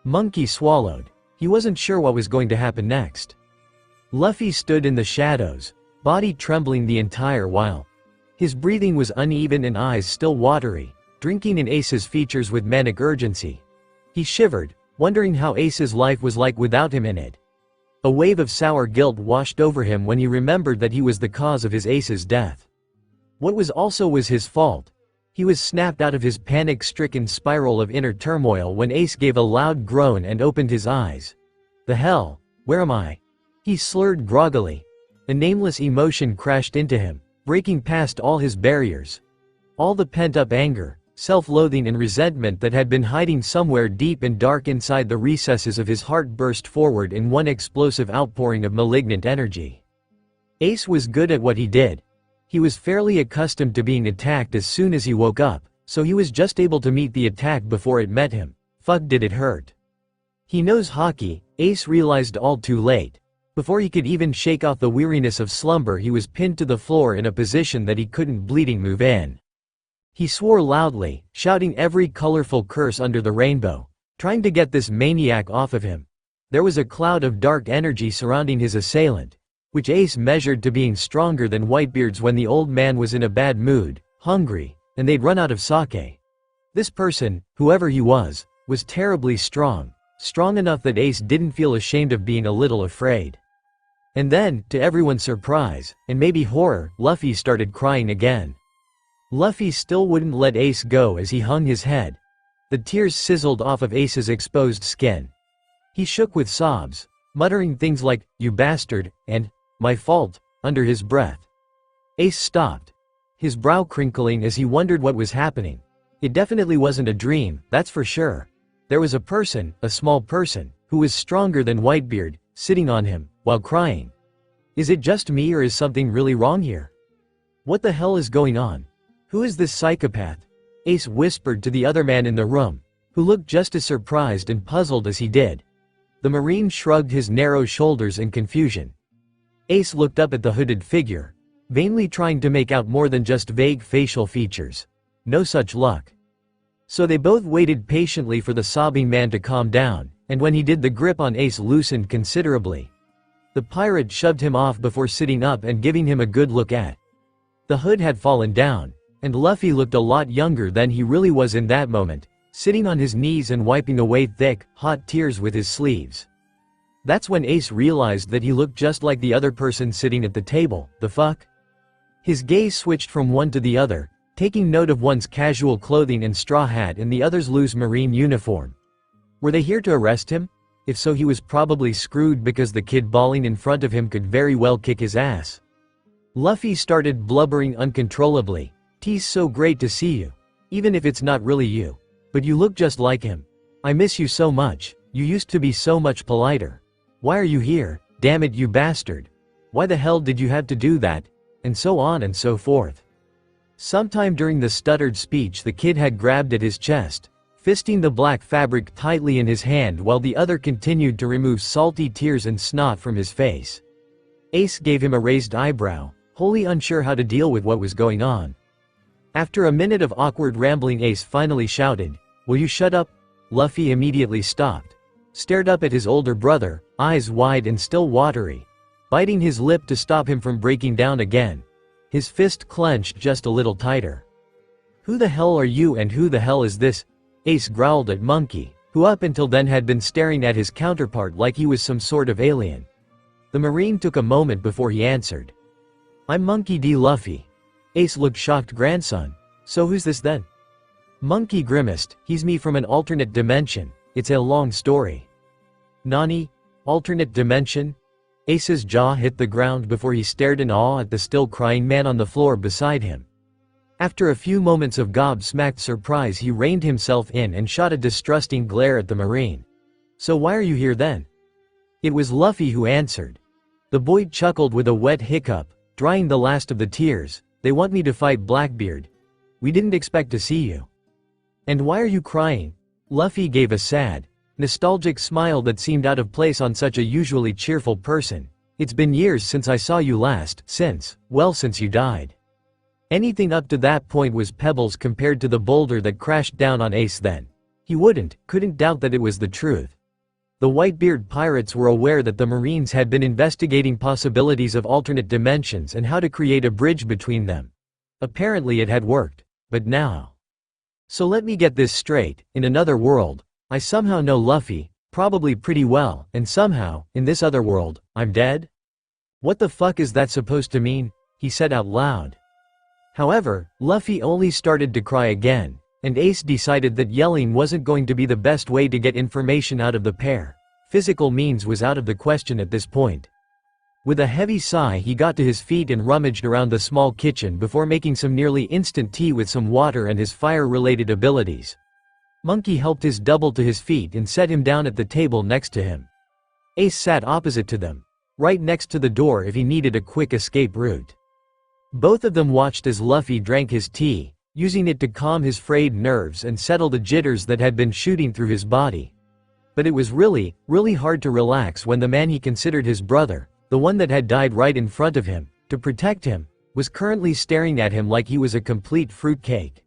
Monkey swallowed. He wasn't sure what was going to happen next. Luffy stood in the shadows, body trembling the entire while. His breathing was uneven and eyes still watery, drinking in Ace's features with manic urgency. He shivered, wondering how Ace's life was like without him in it. A wave of sour guilt washed over him when he remembered that he was the cause of his Ace's death. What was also was his fault. He was snapped out of his panic-stricken spiral of inner turmoil when Ace gave a loud groan and opened his eyes. "The hell? Where am I?" He slurred groggily. A nameless emotion crashed into him, breaking past all his barriers. All the pent-up anger, self-loathing and resentment that had been hiding somewhere deep and dark inside the recesses of his heart burst forward in one explosive outpouring of malignant energy. Ace was good at what he did. He was fairly accustomed to being attacked as soon as he woke up, so he was just able to meet the attack before it met him. Fuck, did it hurt. He knows hockey, Ace realized all too late. Before he could even shake off the weariness of slumber, he was pinned to the floor in a position that he couldn't bleeding move in. He swore loudly, shouting every colorful curse under the rainbow, trying to get this maniac off of him. There was a cloud of dark energy surrounding his assailant, which Ace measured to being stronger than Whitebeard's when the old man was in a bad mood, hungry, and they'd run out of sake. This person, whoever he was terribly strong, strong enough that Ace didn't feel ashamed of being a little afraid. And then, to everyone's surprise, and maybe horror, Luffy started crying again. Luffy still wouldn't let Ace go as he hung his head. The tears sizzled off of Ace's exposed skin. He shook with sobs, muttering things like, "You bastard," and, "My fault," under his breath. Ace stopped, his brow crinkling as he wondered what was happening. It definitely wasn't a dream, that's for sure. There was a person, a small person, who was stronger than Whitebeard, sitting on him, while crying. Is it just me or is something really wrong here? What the hell is going on? Who is this psychopath? Ace whispered to the other man in the room, who looked just as surprised and puzzled as he did. The Marine shrugged his narrow shoulders in confusion. Ace looked up at the hooded figure, vainly trying to make out more than just vague facial features. No such luck. So they both waited patiently for the sobbing man to calm down, and when he did, the grip on Ace loosened considerably. The pirate shoved him off before sitting up and giving him a good look at. The hood had fallen down, and Luffy looked a lot younger than he really was in that moment, sitting on his knees and wiping away thick, hot tears with his sleeves. That's when Ace realized that he looked just like the other person sitting at the table. The fuck? His gaze switched from one to the other, taking note of one's casual clothing and straw hat and the other's loose Marine uniform. Were they here to arrest him? If so, he was probably screwed because the kid bawling in front of him could very well kick his ass. Luffy started blubbering uncontrollably. "T's so great to see you. Even if it's not really you. But you look just like him. I miss you so much. You used to be so much politer. Why are you here? Damn it, you bastard. Why the hell did you have to do that?" And so on and so forth. Sometime during the stuttered speech, the kid had grabbed at his chest, fisting the black fabric tightly in his hand while the other continued to remove salty tears and snot from his face. Ace gave him a raised eyebrow, wholly unsure how to deal with what was going on. After a minute of awkward rambling, Ace finally shouted, "Will you shut up?" Luffy immediately stopped, stared up at his older brother, eyes wide and still watery, biting his lip to stop him from breaking down again. His fist clenched just a little tighter. "Who the hell are you and who the hell is this?" Ace growled at Monkey, who up until then had been staring at his counterpart like he was some sort of alien. The Marine took a moment before he answered. "I'm Monkey D. Luffy." Ace looked shocked. "Grandson? So who's this then?" Monkey grimaced. "He's me from an alternate dimension. It's a long story." "Nani? Alternate dimension?" Ace's jaw hit the ground before he stared in awe at the still crying man on the floor beside him. After a few moments of gobsmacked surprise, he reined himself in and shot a distrusting glare at the Marine. "So why are you here then?" It was Luffy who answered. The boy chuckled with a wet hiccup, drying the last of the tears. "They want me to fight Blackbeard. We didn't expect to see you." "And why are you crying?" Luffy gave a sad, nostalgic smile that seemed out of place on such a usually cheerful person. "It's been years since I saw you last, since you died." Anything up to that point was pebbles compared to the boulder that crashed down on Ace then. He couldn't doubt that it was the truth. The Whitebeard pirates were aware that the Marines had been investigating possibilities of alternate dimensions and how to create a bridge between them. Apparently it had worked, but now. "So let me get this straight, in another world, I somehow know Luffy, probably pretty well, and somehow, in this other world, I'm dead? What the fuck is that supposed to mean?" he said out loud. However, Luffy only started to cry again, and Ace decided that yelling wasn't going to be the best way to get information out of the pair. Physical means was out of the question at this point. With a heavy sigh, he got to his feet and rummaged around the small kitchen before making some nearly instant tea with some water and his fire-related abilities. Monkey helped his double to his feet and set him down at the table next to him. Ace sat opposite to them, right next to the door if he needed a quick escape route. Both of them watched as Luffy drank his tea, using it to calm his frayed nerves and settle the jitters that had been shooting through his body. But it was really hard to relax when the man he considered his brother, the one that had died right in front of him, to protect him, was currently staring at him like he was a complete fruitcake.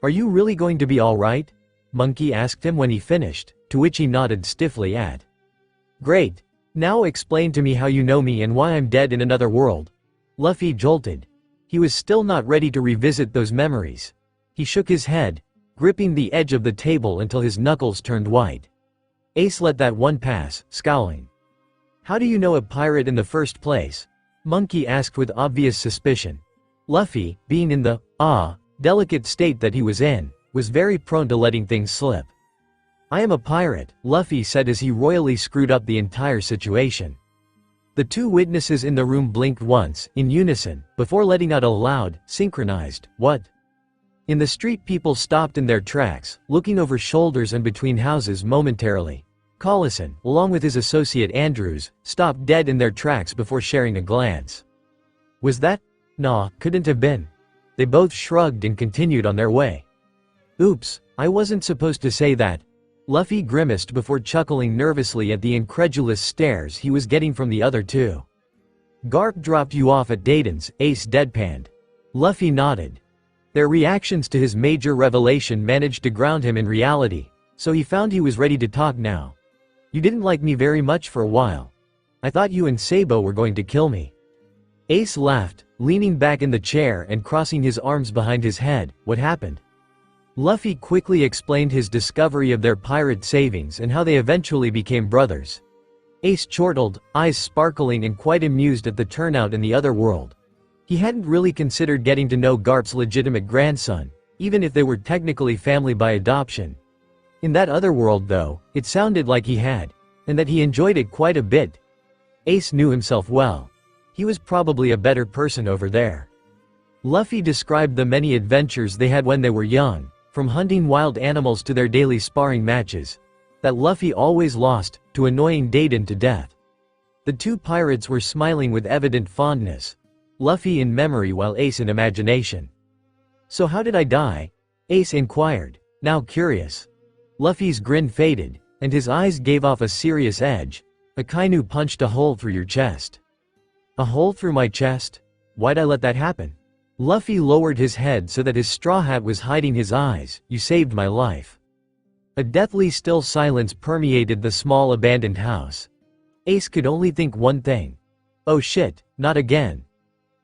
"Are you really going to be alright?" Monkey asked him when he finished, to which he nodded stiffly at. "Great. Now explain to me how you know me and why I'm dead in another world." Luffy jolted. He was still not ready to revisit those memories. He shook his head, gripping the edge of the table until his knuckles turned white. Ace let that one pass, scowling. "How do you know a pirate in the first place?" Monkey asked with obvious suspicion. Luffy, being in the delicate state that he was in, was very prone to letting things slip. "I am a pirate," Luffy said as he royally screwed up the entire situation. The two witnesses in the room blinked once, in unison, before letting out a loud, synchronized, "What?" In the street, people stopped in their tracks, looking over shoulders and between houses momentarily. Collison, along with his associate Andrews, stopped dead in their tracks before sharing a glance. "Was that? Nah, couldn't have been." They both shrugged and continued on their way. "Oops, I wasn't supposed to say that." Luffy grimaced before chuckling nervously at the incredulous stares he was getting from the other two. "Garp dropped you off at Dayton's," Ace deadpanned. Luffy nodded. Their reactions to his major revelation managed to ground him in reality, so he found he was ready to talk now. "You didn't like me very much for a while. I thought you and Sabo were going to kill me." Ace laughed, leaning back in the chair and crossing his arms behind his head. "What happened?" Luffy quickly explained his discovery of their pirate savings and how they eventually became brothers. Ace chortled, eyes sparkling and quite amused at the turnout in the other world. He hadn't really considered getting to know Garp's legitimate grandson, even if they were technically family by adoption. In that other world though, it sounded like he had, and that he enjoyed it quite a bit. Ace knew himself well. He was probably a better person over there. Luffy described the many adventures they had when they were young, from hunting wild animals to their daily sparring matches, that Luffy always lost, to annoying Dayton to death. The two pirates were smiling with evident fondness, Luffy in memory while Ace in imagination. "So how did I die?" Ace inquired, now curious. Luffy's grin faded, and his eyes gave off a serious edge. "Akainu punched a hole through your chest." "A hole through my chest? Why'd I let that happen?" Luffy lowered his head so that his straw hat was hiding his eyes. "You saved my life." A deathly still silence permeated the small abandoned house. Ace could only think one thing. Oh shit, not again.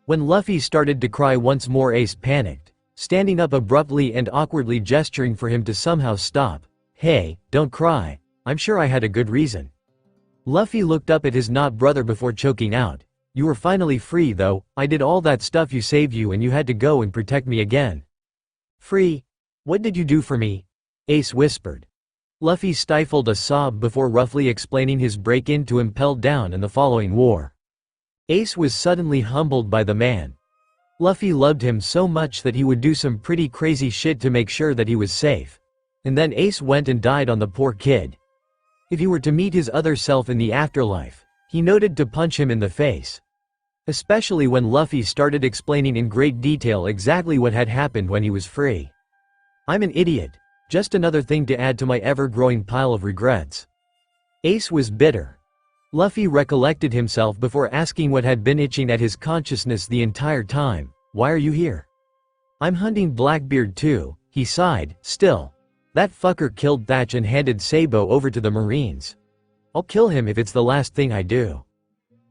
When Luffy started to cry once more, Ace panicked, standing up abruptly and awkwardly gesturing for him to somehow stop. "Hey, don't cry. I'm sure I had a good reason." Luffy looked up at his not brother before choking out. "You were finally free though. I did all that stuff you saved you and you had to go and protect me again." "Free? What did you do for me?" Ace whispered. Luffy stifled a sob before roughly explaining his break-in to Impel Down and the following war. Ace was suddenly humbled by the man. Luffy loved him so much that he would do some pretty crazy shit to make sure that he was safe. And then Ace went and died on the poor kid. If he were to meet his other self in the afterlife, he noted to punch him in the face. Especially when Luffy started explaining in great detail exactly what had happened when he was free. "I'm an idiot. Just another thing to add to my ever-growing pile of regrets." Ace was bitter. Luffy recollected himself before asking what had been itching at his consciousness the entire time. "Why are you here?" "I'm hunting Blackbeard too," he sighed. "Still. That fucker killed Thatch and handed Sabo over to the Marines. I'll kill him if it's the last thing I do."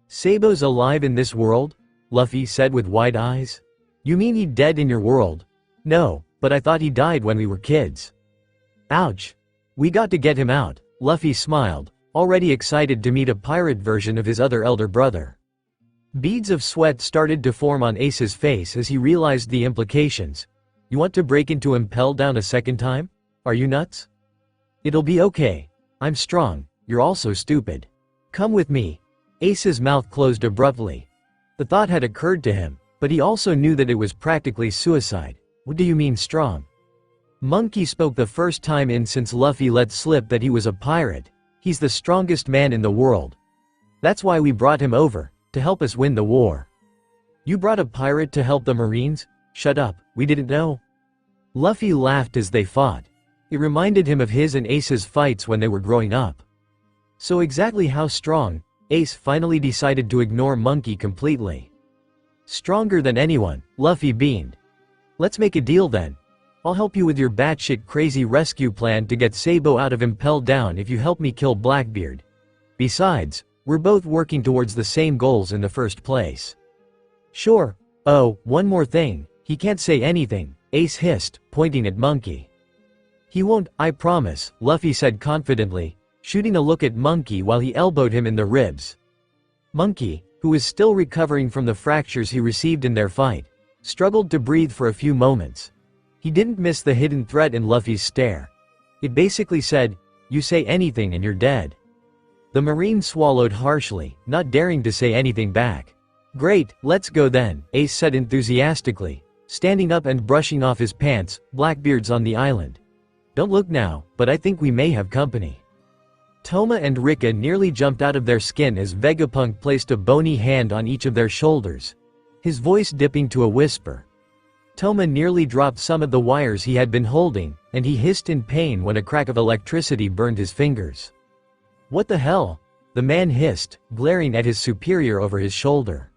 "Sabo's alive in this world?" Luffy said with wide eyes. "You mean he dead in your world?" "No, but I thought he died when we were kids." "Ouch. We got to get him out." Luffy smiled, already excited to meet a pirate version of his other elder brother. Beads of sweat started to form on Ace's face as he realized the implications. "You want to break into Impel Down a second time? Are you nuts?" "It'll be okay. I'm strong. You're also stupid. Come with me." Ace's mouth closed abruptly. The thought had occurred to him, but he also knew that it was practically suicide. "What do you mean strong?" Monkey spoke the first time in since Luffy let slip that he was a pirate. "He's the strongest man in the world. That's why we brought him over, to help us win the war." "You brought a pirate to help the Marines? Shut up, we didn't know." Luffy laughed as they fought. It reminded him of his and Ace's fights when they were growing up. So exactly how strong? Ace finally decided to ignore Monkey completely. Stronger than anyone, Luffy beamed. Let's make a deal then. I'll help you with your batshit crazy rescue plan to get Sabo out of Impel Down if you help me kill Blackbeard. Besides, we're both working towards the same goals in the first place. Sure. Oh, one more thing, he can't say anything, Ace hissed, pointing at Monkey. He won't, I promise, Luffy said confidently, shooting a look at Monkey while he elbowed him in the ribs. Monkey, who was still recovering from the fractures he received in their fight, struggled to breathe for a few moments. He didn't miss the hidden threat in Luffy's stare. It basically said, you say anything and you're dead. The Marine swallowed harshly, not daring to say anything back. Great, let's go then, Ace said enthusiastically, standing up and brushing off his pants. Blackbeard's on the island. Don't look now, but I think we may have company. Toma and Rika nearly jumped out of their skin as Vegapunk placed a bony hand on each of their shoulders, his voice dipping to a whisper. Toma nearly dropped some of the wires he had been holding, and he hissed in pain when a crack of electricity burned his fingers. What the hell? The man hissed, glaring at his superior over his shoulder.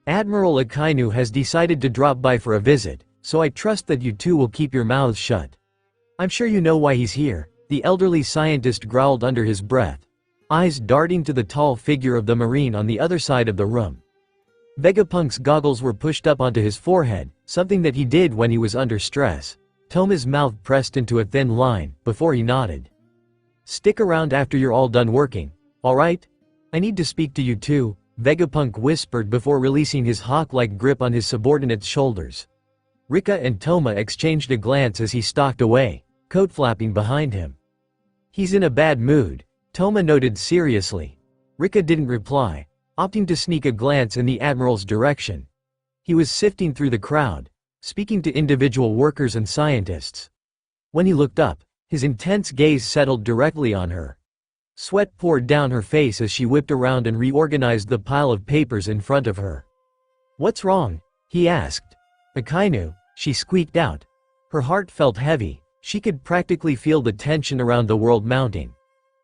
Admiral Akainu has decided to drop by for a visit, so I trust that you two will keep your mouths shut. I'm sure you know why he's here, the elderly scientist growled under his breath, eyes darting to the tall figure of the Marine on the other side of the room. Vegapunk's goggles were pushed up onto his forehead, something that he did when he was under stress. Toma's mouth pressed into a thin line, before he nodded. Stick around after you're all done working, alright? I need to speak to you too, Vegapunk whispered before releasing his hawk-like grip on his subordinate's shoulders. Rika and Toma exchanged a glance as he stalked away, coat flapping behind him. He's in a bad mood, Toma noted seriously. Rika didn't reply, opting to sneak a glance in the Admiral's direction. He was sifting through the crowd, speaking to individual workers and scientists. When he looked up, his intense gaze settled directly on her. Sweat poured down her face as she whipped around and reorganized the pile of papers in front of her. What's wrong? He asked. Akainu, she squeaked out. Her heart felt heavy. She could practically feel the tension around the world mounting.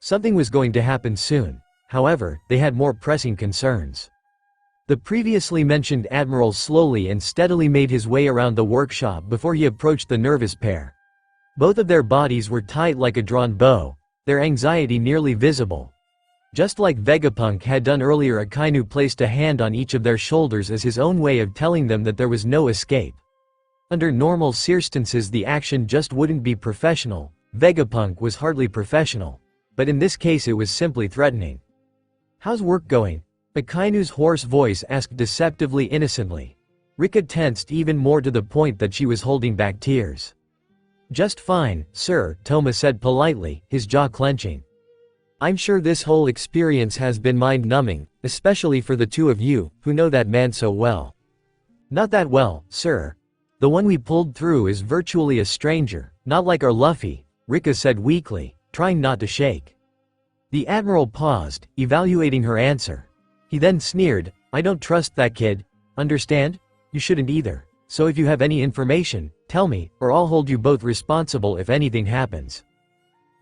Something was going to happen soon. However, they had more pressing concerns. The previously mentioned admiral slowly and steadily made his way around the workshop before he approached the nervous pair. Both of their bodies were tight like a drawn bow, their anxiety nearly visible. Just like Vegapunk had done earlier, Akainu placed a hand on each of their shoulders as his own way of telling them that there was no escape. Under normal circumstances the action just wouldn't be professional. Vegapunk was hardly professional. But in this case it was simply threatening. How's work going? Akainu's hoarse voice asked deceptively innocently. Rika tensed even more to the point that she was holding back tears. Just fine, sir, Toma said politely, his jaw clenching. I'm sure this whole experience has been mind-numbing, especially for the two of you, who know that man so well. Not that well, sir. The one we pulled through is virtually a stranger, not like our Luffy, Rika said weakly, trying not to shake. The Admiral paused, evaluating her answer. He then sneered, I don't trust that kid, understand? You shouldn't either. So if you have any information, tell me, or I'll hold you both responsible if anything happens.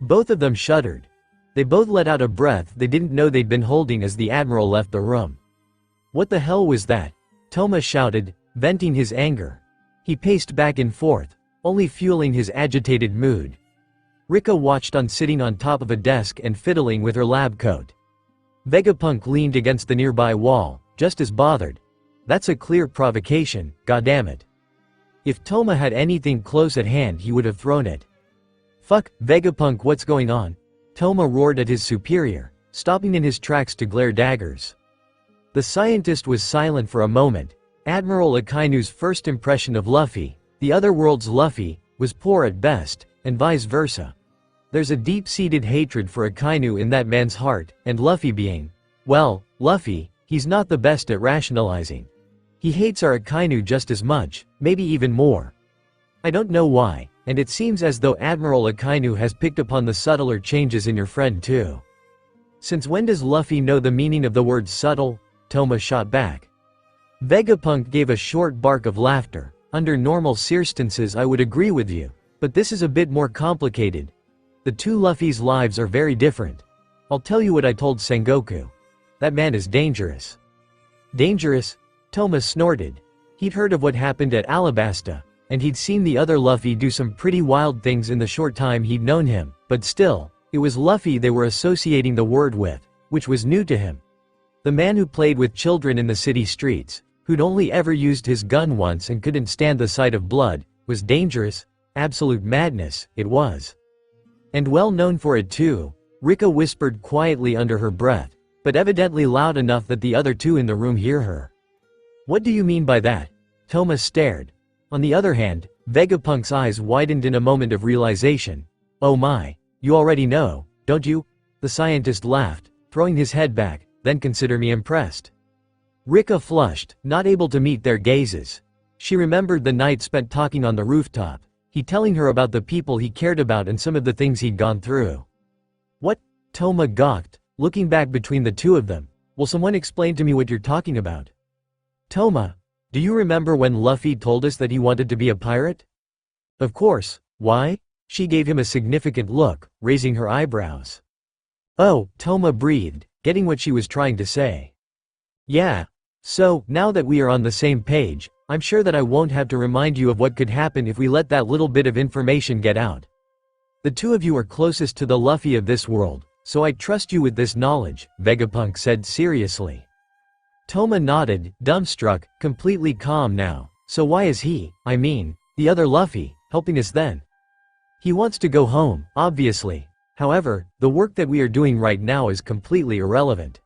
Both of them shuddered. They both let out a breath they didn't know they'd been holding as the Admiral left the room. What the hell was that? Toma shouted, venting his anger. He paced back and forth, only fueling his agitated mood. Rika watched on sitting on top of a desk and fiddling with her lab coat. Vegapunk leaned against the nearby wall, just as bothered. That's a clear provocation, goddammit. If Toma had anything close at hand he would have thrown it. Fuck, Vegapunk, what's going on? Toma roared at his superior, stopping in his tracks to glare daggers. The scientist was silent for a moment. Admiral Akainu's first impression of Luffy, the other world's Luffy, was poor at best, and vice versa. There's a deep-seated hatred for Akainu in that man's heart, and Luffy being, well, Luffy, he's not the best at rationalizing. He hates our Akainu just as much, maybe even more. I don't know why, and it seems as though Admiral Akainu has picked upon the subtler changes in your friend too. Since when does Luffy know the meaning of the word subtle? Toma shot back. Vegapunk gave a short bark of laughter. Under normal circumstances I would agree with you, But this is a bit more complicated. The two Luffy's lives are very different. I'll tell you what I told Sengoku. That man is dangerous. Dangerous? Toma snorted. He'd heard of what happened at Alabasta, and he'd seen the other Luffy do some pretty wild things in the short time he'd known him, but still, it was Luffy they were associating the word with, which was new to him. The man who played with children in the city streets, who'd only ever used his gun once and couldn't stand the sight of blood, was dangerous. Absolute madness, it was. And well known for it too, Rika whispered quietly under her breath, but evidently loud enough that the other two in the room hear her. What do you mean by that? Toma stared. On the other hand, Vegapunk's eyes widened in a moment of realization. Oh my, you already know, don't you? The scientist laughed, throwing his head back, then consider me impressed. Rika flushed, not able to meet their gazes. She remembered the night spent talking on the rooftop, he telling her about the people he cared about and some of the things he'd gone through. What? Toma gawked, looking back between the two of them. Will someone explain to me what you're talking about? Toma, do you remember when Luffy told us that he wanted to be a pirate? Of course, why? She gave him a significant look, raising her eyebrows. Oh, Toma breathed, getting what she was trying to say. Yeah. So, now that we are on the same page, I'm sure that I won't have to remind you of what could happen if we let that little bit of information get out. The two of you are closest to the Luffy of this world, so I trust you with this knowledge, Vegapunk said seriously. Toma nodded, dumbstruck, completely calm now. So why is he, I mean, the other Luffy, helping us then? He wants to go home, obviously. However, the work that we are doing right now is completely irrelevant.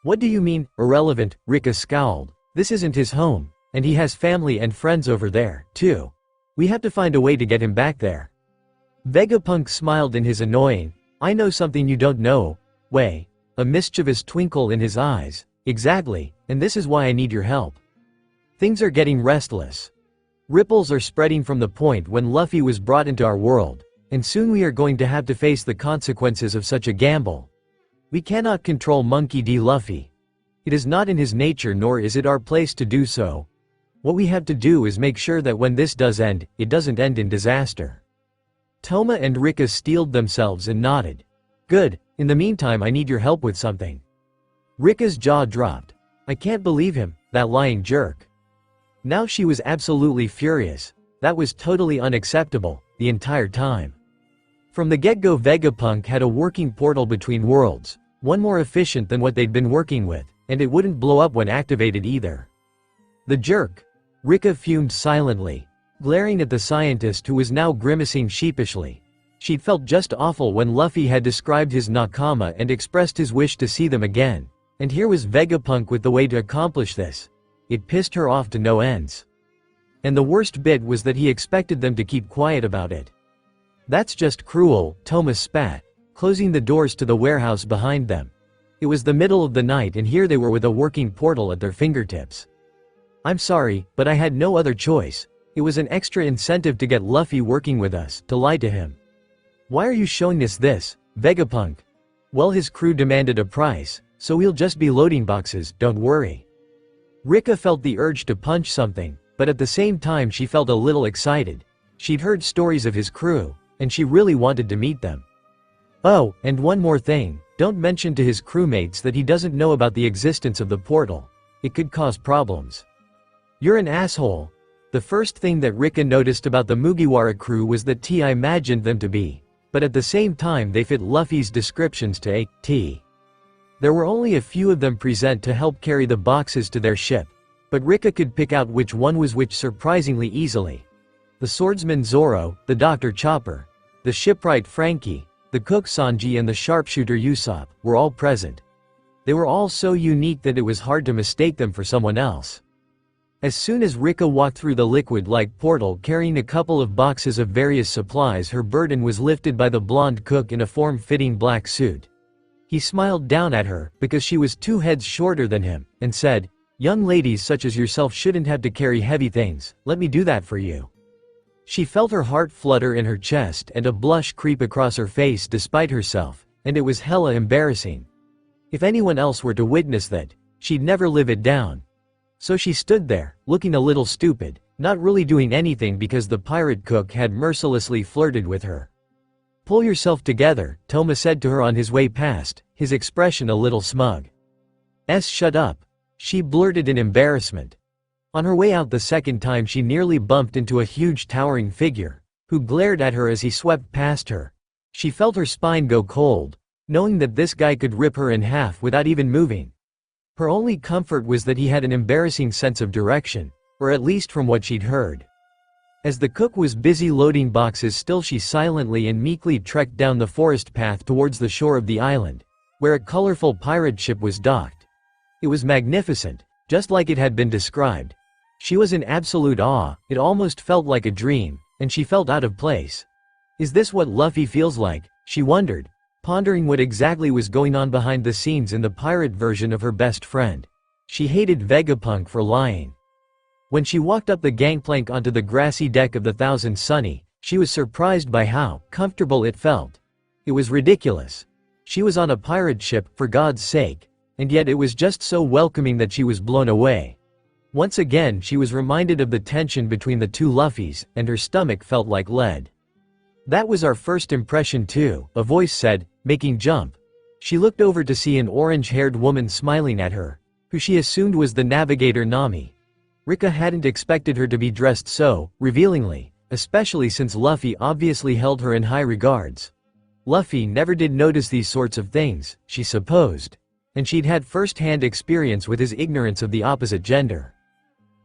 What do you mean, irrelevant? Rika scowled. This isn't his home, and he has family and friends over there, too. We have to find a way to get him back there. Vegapunk smiled in his annoying, I know something you don't know, way, a mischievous twinkle in his eyes. Exactly, and this is why I need your help. Things are getting restless. Ripples are spreading from the point when Luffy was brought into our world, and soon we are going to have to face the consequences of such a gamble. We cannot control Monkey D. Luffy. It is not in his nature nor is it our place to do so. What we have to do is make sure that when this does end, it doesn't end in disaster. Toma and Rika steeled themselves and nodded. Good, in the meantime I need your help with something. Rika's jaw dropped. I can't believe him, that lying jerk. Now she was absolutely furious. That was totally unacceptable, the entire time. From the get-go Vegapunk had a working portal between worlds, one more efficient than what they'd been working with, and it wouldn't blow up when activated either. The jerk. Rika fumed silently, glaring at the scientist who was now grimacing sheepishly. She'd felt just awful when Luffy had described his nakama and expressed his wish to see them again. And here was Vegapunk with the way to accomplish this. It pissed her off to no ends. And the worst bit was that he expected them to keep quiet about it. That's just cruel, Toma spat, closing the doors to the warehouse behind them. It was the middle of the night and here they were with a working portal at their fingertips. I'm sorry, but I had no other choice. It was an extra incentive to get Luffy working with us, to lie to him. Why are you showing us this, Vegapunk? Well, his crew demanded a price, so we'll just be loading boxes, don't worry. Rika felt the urge to punch something, but at the same time she felt a little excited. She'd heard stories of his crew, and she really wanted to meet them. Oh, and one more thing, don't mention to his crewmates that he doesn't know about the existence of the portal. It could cause problems. You're an asshole. The first thing that Rika noticed about the Mugiwara crew was that I imagined them to be, but at the same time they fit Luffy's descriptions to a T. There were only a few of them present to help carry the boxes to their ship, but Rika could pick out which one was which surprisingly easily. The swordsman Zoro, the doctor Chopper, the shipwright Frankie, the cook Sanji and the sharpshooter Usopp were all present. They were all so unique that it was hard to mistake them for someone else. As soon as Rika walked through the liquid-like portal carrying a couple of boxes of various supplies, her burden was lifted by the blonde cook in a form-fitting black suit. He smiled down at her, because she was 2 heads shorter than him, and said, "Young ladies such as yourself shouldn't have to carry heavy things, let me do that for you." She felt her heart flutter in her chest and a blush creep across her face despite herself, and it was hella embarrassing. If anyone else were to witness that, she'd never live it down. So she stood there, looking a little stupid, not really doing anything because the pirate cook had mercilessly flirted with her. "Pull yourself together," Toma said to her on his way past, his expression a little smug. Shut up," she blurted in embarrassment. On her way out the second time she nearly bumped into a huge towering figure, who glared at her as he swept past her. She felt her spine go cold, knowing that this guy could rip her in half without even moving. Her only comfort was that he had an embarrassing sense of direction, or at least from what she'd heard. As the cook was busy loading boxes still she silently and meekly trekked down the forest path towards the shore of the island, where a colorful pirate ship was docked. It was magnificent, just like it had been described. She was in absolute awe, it almost felt like a dream, and she felt out of place. Is this what Luffy feels like, she wondered, pondering what exactly was going on behind the scenes in the pirate version of her best friend. She hated Vegapunk for lying. When she walked up the gangplank onto the grassy deck of the Thousand Sunny, she was surprised by how comfortable it felt. It was ridiculous. She was on a pirate ship, for God's sake, and yet it was just so welcoming that she was blown away. Once again she was reminded of the tension between the two Luffys, and her stomach felt like lead. "That was our first impression too," a voice said, making jump. She looked over to see an orange-haired woman smiling at her, who she assumed was the navigator Nami. Rika hadn't expected her to be dressed so revealingly, especially since Luffy obviously held her in high regards. Luffy never did notice these sorts of things, she supposed, and she'd had first-hand experience with his ignorance of the opposite gender.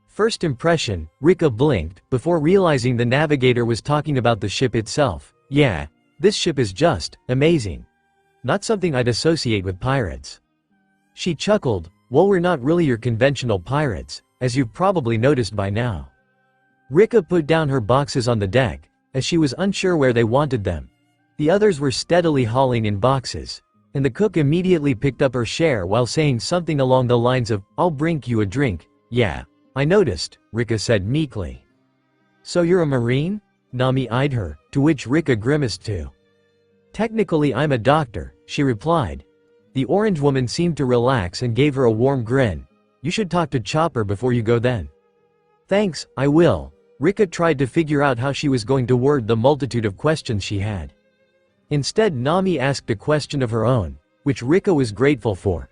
First impression, Rika blinked, before realizing the navigator was talking about the ship itself. "Yeah, this ship is just amazing. Not something I'd associate with pirates." She chuckled. "Well, we're not really your conventional pirates, as you've probably noticed by now." Rika put down her boxes on the deck, as she was unsure where they wanted them. The others were steadily hauling in boxes, and the cook immediately picked up her share while saying something along the lines of, "I'll bring you a drink." "Yeah, I noticed," Rika said meekly. "So you're a Marine?" Nami eyed her, to which Rika grimaced too. "Technically I'm a doctor," she replied. The orange woman seemed to relax and gave her a warm grin. "You should talk to Chopper before you go then." "Thanks, I will." Rika tried to figure out how she was going to word the multitude of questions she had. Instead Nami asked a question of her own, which Rika was grateful for.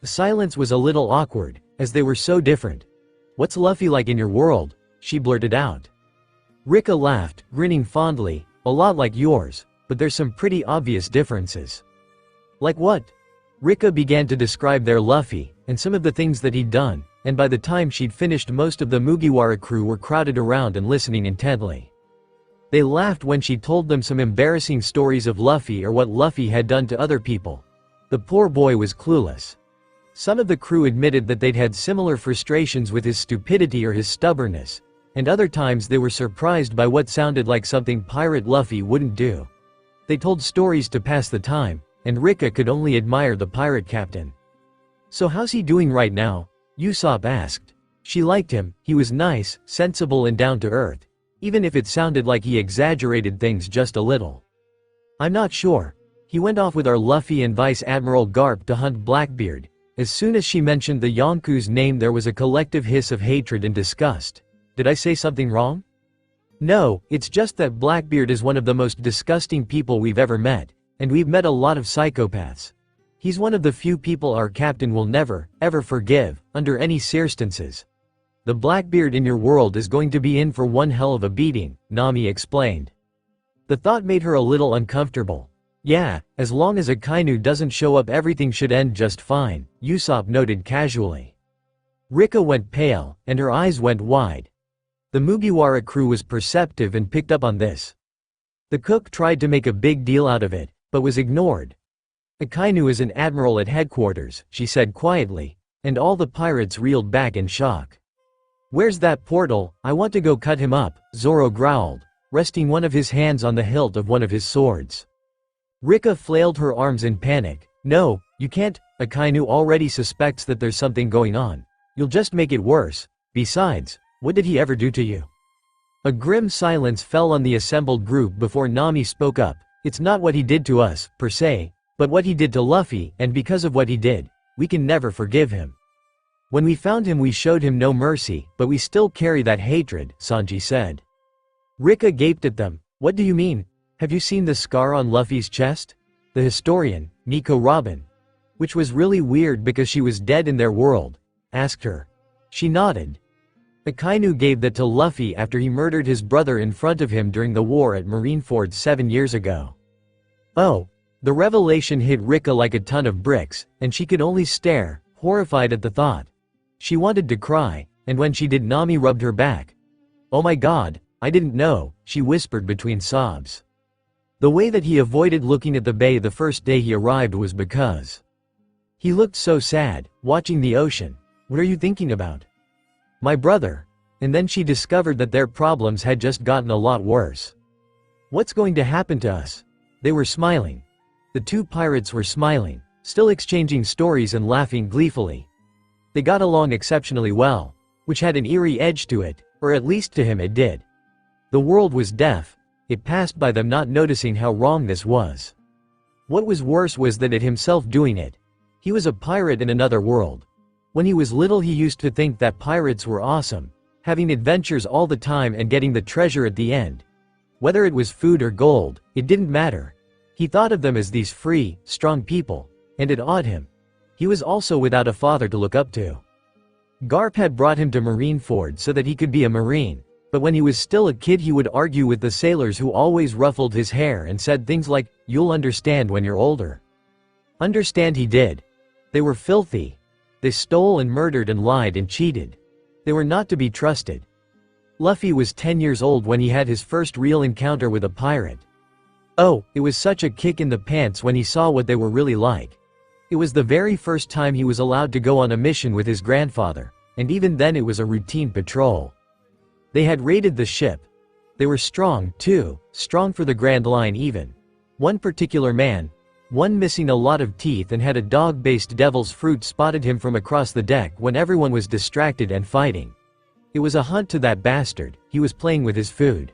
The silence was a little awkward, as they were so different. "What's Luffy like in your world?" she blurted out. Rika laughed, grinning fondly. "A lot like yours, but there's some pretty obvious differences." "Like what?" Rika began to describe their Luffy, and some of the things that he'd done, and by the time she'd finished most of the Mugiwara crew were crowded around and listening intently. They laughed when she told them some embarrassing stories of Luffy or what Luffy had done to other people. The poor boy was clueless. Some of the crew admitted that they'd had similar frustrations with his stupidity or his stubbornness, and other times they were surprised by what sounded like something Pirate Luffy wouldn't do. They told stories to pass the time, and Rika could only admire the pirate captain. "So how's he doing right now?" Usopp asked. She liked him, he was nice, sensible and down to earth, even if it sounded like he exaggerated things just a little. "I'm not sure. He went off with our Luffy and Vice Admiral Garp to hunt Blackbeard." As soon as she mentioned the Yonku's name there was a collective hiss of hatred and disgust. "Did I say something wrong?" "No, it's just that Blackbeard is one of the most disgusting people we've ever met, and we've met a lot of psychopaths. He's one of the few people our captain will never, ever forgive, under any circumstances. The Blackbeard in your world is going to be in for one hell of a beating," Nami explained. The thought made her a little uncomfortable. "Yeah, as long as Akainu doesn't show up everything should end just fine," Usopp noted casually. Rika went pale, and her eyes went wide. The Mugiwara crew was perceptive and picked up on this. The cook tried to make a big deal out of it, but was ignored. "Akainu is an admiral at headquarters," she said quietly, and all the pirates reeled back in shock. "Where's that portal? I want to go cut him up," Zoro growled, resting one of his hands on the hilt of one of his swords. Rika flailed her arms in panic. "No, you can't, Akainu already suspects that there's something going on. You'll just make it worse. Besides, what did he ever do to you?" A grim silence fell on the assembled group before Nami spoke up. "It's not what he did to us, per se, but what he did to Luffy, and because of what he did, we can never forgive him." When we found him we showed him no mercy, but we still carry that hatred, Sanji said. Rika gaped at them. What do you mean? Have you seen the scar on Luffy's chest? The historian, Nico Robin, which was really weird because she was dead in their world, asked her. She nodded. Akainu gave that to Luffy after he murdered his brother in front of him during the war at Marineford 7 years ago. Oh. The revelation hit Rika like a ton of bricks, and she could only stare, horrified at the thought. She wanted to cry, and when she did Nami rubbed her back. Oh my god, I didn't know, she whispered between sobs. The way that he avoided looking at the bay the first day he arrived was because he looked so sad, watching the ocean. What are you thinking about? My brother. And then she discovered that their problems had just gotten a lot worse. What's going to happen to us? They were smiling. The two pirates were smiling, still exchanging stories and laughing gleefully. They got along exceptionally well, which had an eerie edge to it, or at least to him it did. The world was deaf. It passed by them not noticing how wrong this was. What was worse was that it himself doing it. He was a pirate in another world. When he was little he used to think that pirates were awesome, having adventures all the time and getting the treasure at the end. Whether it was food or gold, it didn't matter. He thought of them as these free, strong people, and it awed him. He was also without a father to look up to. Garp had brought him to Marineford so that he could be a marine. But when he was still a kid he would argue with the sailors who always ruffled his hair and said things like, "You'll understand when you're older." Understand he did. They were filthy. They stole and murdered and lied and cheated. They were not to be trusted. Luffy was 10 years old when he had his first real encounter with a pirate. Oh, it was such a kick in the pants when he saw what they were really like. It was the very first time he was allowed to go on a mission with his grandfather, and even then it was a routine patrol. They had raided the ship. They were strong, too, strong for the Grand Line even. One particular man, one missing a lot of teeth and had a dog-based devil's fruit, spotted him from across the deck when everyone was distracted and fighting. It was a hunt to that bastard. He was playing with his food.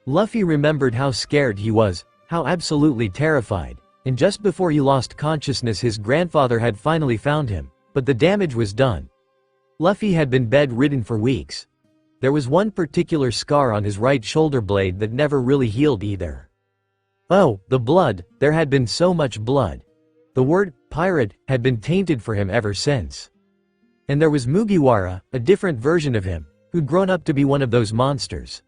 Luffy remembered how scared he was, how absolutely terrified, and just before he lost consciousness his grandfather had finally found him, but the damage was done. Luffy had been bedridden for weeks. There was one particular scar on his right shoulder blade that never really healed either. Oh, the blood, there had been so much blood. The word, pirate, had been tainted for him ever since. And there was Mugiwara, a different version of him, who'd grown up to be one of those monsters.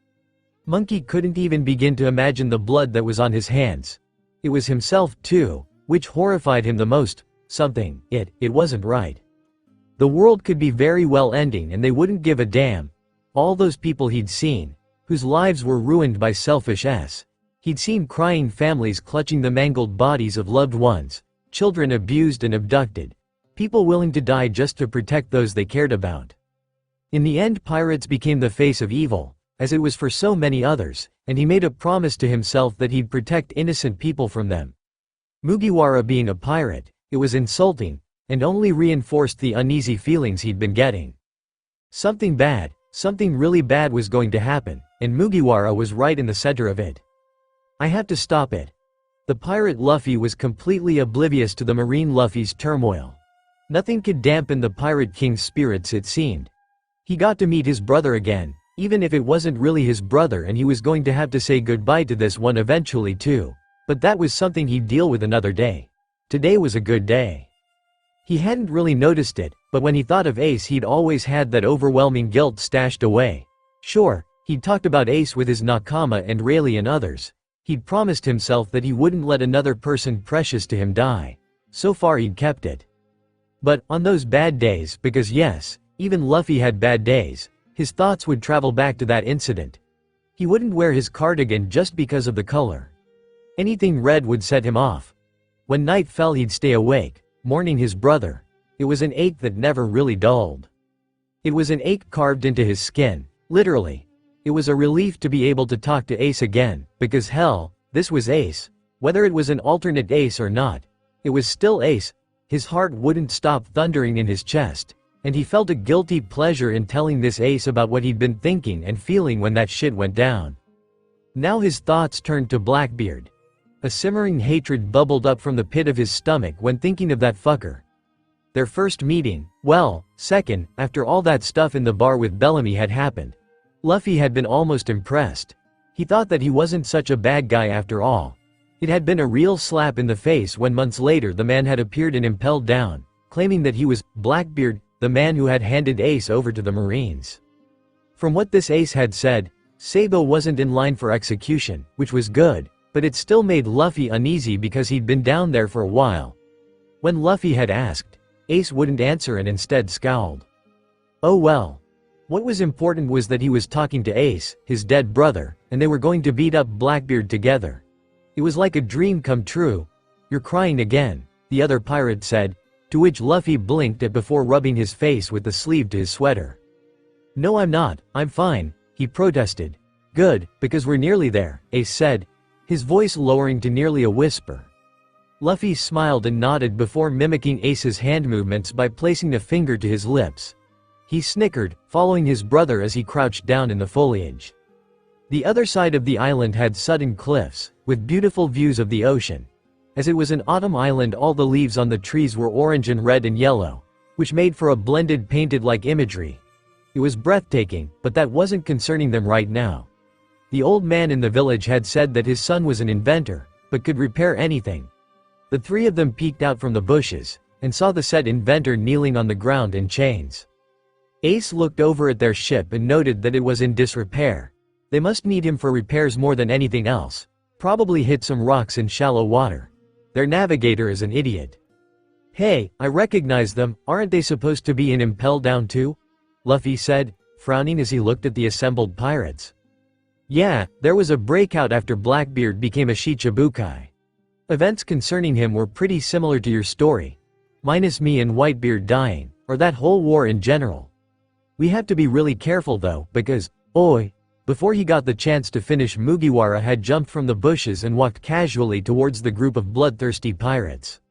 Monkey couldn't even begin to imagine the blood that was on his hands. It was himself too, which horrified him the most. It wasn't right. The world could be very well ending and they wouldn't give a damn. All those people he'd seen, whose lives were ruined by selfish s. He'd seen crying families clutching the mangled bodies of loved ones, children abused and abducted, people willing to die just to protect those they cared about. In the end pirates became the face of evil, as it was for so many others, and he made a promise to himself that he'd protect innocent people from them. Mugiwara being a pirate, it was insulting, and only reinforced the uneasy feelings he'd been getting. Something bad, something really bad was going to happen, and Mugiwara was right in the center of it. I have to stop it. The pirate Luffy was completely oblivious to the Marine Luffy's turmoil. Nothing could dampen the Pirate King's spirits, it seemed. He got to meet his brother again, even if it wasn't really his brother, and he was going to have to say goodbye to this one eventually too. But that was something he'd deal with another day. Today was a good day. He hadn't really noticed it, but when he thought of Ace he'd always had that overwhelming guilt stashed away. Sure, he'd talked about Ace with his Nakama and Rayleigh and others. He'd promised himself that he wouldn't let another person precious to him die. So far he'd kept it. But, on those bad days, because yes, even Luffy had bad days, his thoughts would travel back to that incident. He wouldn't wear his cardigan just because of the color. Anything red would set him off. When night fell he'd stay awake, mourning his brother. It was an ache that never really dulled. It was an ache carved into his skin, literally. It was a relief to be able to talk to Ace again, because hell, this was Ace. Whether it was an alternate Ace or not, it was still Ace. His heart wouldn't stop thundering in his chest, and he felt a guilty pleasure in telling this Ace about what he'd been thinking and feeling when that shit went down. Now his thoughts turned to Blackbeard. A simmering hatred bubbled up from the pit of his stomach when thinking of that fucker. Their first meeting, well, second, after all that stuff in the bar with Bellamy had happened. Luffy had been almost impressed. He thought that he wasn't such a bad guy after all. It had been a real slap in the face when months later the man had appeared and impelled down, claiming that he was Blackbeard, the man who had handed Ace over to the Marines. From what this Ace had said, Sabo wasn't in line for execution, which was good, but it still made Luffy uneasy because he'd been down there for a while. When Luffy had asked, Ace wouldn't answer and instead scowled. Oh well. What was important was that he was talking to Ace, his dead brother, and they were going to beat up Blackbeard together. It was like a dream come true. You're crying again, the other pirate said, to which Luffy blinked at before rubbing his face with the sleeve to his sweater. No, I'm not, I'm fine, he protested. Good, because we're nearly there, Ace said, his voice lowering to nearly a whisper. Luffy smiled and nodded before mimicking Ace's hand movements by placing a finger to his lips. He snickered, following his brother as he crouched down in the foliage. The other side of the island had sudden cliffs, with beautiful views of the ocean. As it was an autumn island, all the leaves on the trees were orange and red and yellow, which made for a blended painted-like imagery. It was breathtaking, but that wasn't concerning them right now. The old man in the village had said that his son was an inventor, but could repair anything. The three of them peeked out from the bushes, and saw the said inventor kneeling on the ground in chains. Ace looked over at their ship and noted that it was in disrepair. They must need him for repairs more than anything else. Probably hit some rocks in shallow water. Their navigator is an idiot. Hey, I recognize them, aren't they supposed to be in Impel Down too? Luffy said, frowning as he looked at the assembled pirates. Yeah, there was a breakout after Blackbeard became a Shichibukai. Events concerning him were pretty similar to your story. Minus me and Whitebeard dying, or that whole war in general. We have to be really careful though, because, oi. Before he got the chance to finish, Mugiwara had jumped from the bushes and walked casually towards the group of bloodthirsty pirates.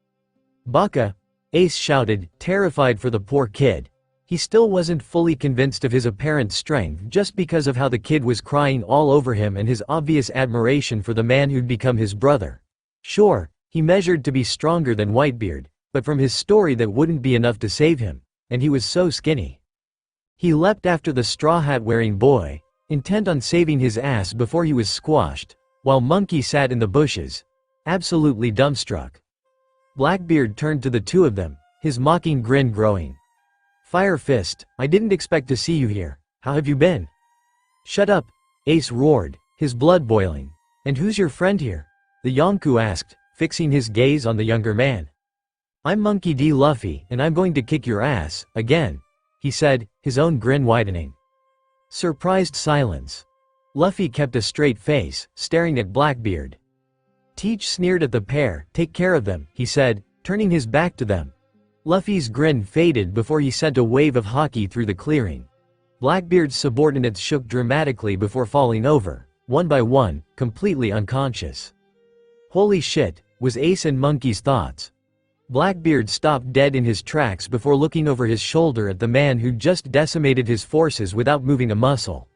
Baka! Ace shouted, terrified for the poor kid. He still wasn't fully convinced of his apparent strength just because of how the kid was crying all over him and his obvious admiration for the man who'd become his brother. Sure, he measured to be stronger than Whitebeard, but from his story that wouldn't be enough to save him, and he was so skinny. He leapt after the straw hat wearing boy, intent on saving his ass before he was squashed, while Monkey sat in the bushes, absolutely dumbstruck. Blackbeard turned to the two of them, his mocking grin growing. Fire Fist, I didn't expect to see you here, how have you been? Shut up, Ace roared, his blood boiling. And who's your friend here? The Yonkou asked, fixing his gaze on the younger man. I'm Monkey D. Luffy, and I'm going to kick your ass, again, he said, his own grin widening. Surprised silence. Luffy kept a straight face, staring at Blackbeard. Teach sneered at the pair, take care of them, he said, turning his back to them. Luffy's grin faded before he sent a wave of haki through the clearing. Blackbeard's subordinates shook dramatically before falling over, one by one, completely unconscious. Holy shit, was Ace and Monkey's thoughts. Blackbeard stopped dead in his tracks before looking over his shoulder at the man who'd just decimated his forces without moving a muscle.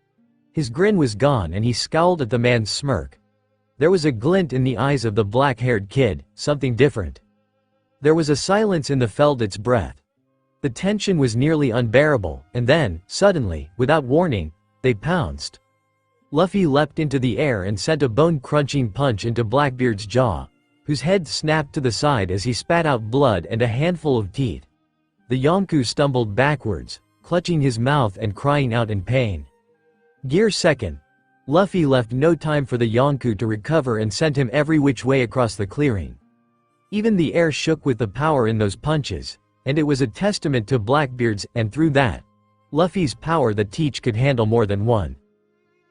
His grin was gone and he scowled at the man's smirk. There was a glint in the eyes of the black-haired kid, something different. There was a silence in the felt its breath. The tension was nearly unbearable, and then, suddenly, without warning, they pounced. Luffy leapt into the air and sent a bone-crunching punch into Blackbeard's jaw, whose head snapped to the side as he spat out blood and a handful of teeth. The Yonkou stumbled backwards, clutching his mouth and crying out in pain. Gear second. Luffy left no time for the Yonkou to recover and sent him every which way across the clearing. Even the air shook with the power in those punches, and it was a testament to Blackbeard's, and through that, Luffy's power that Teach could handle more than one.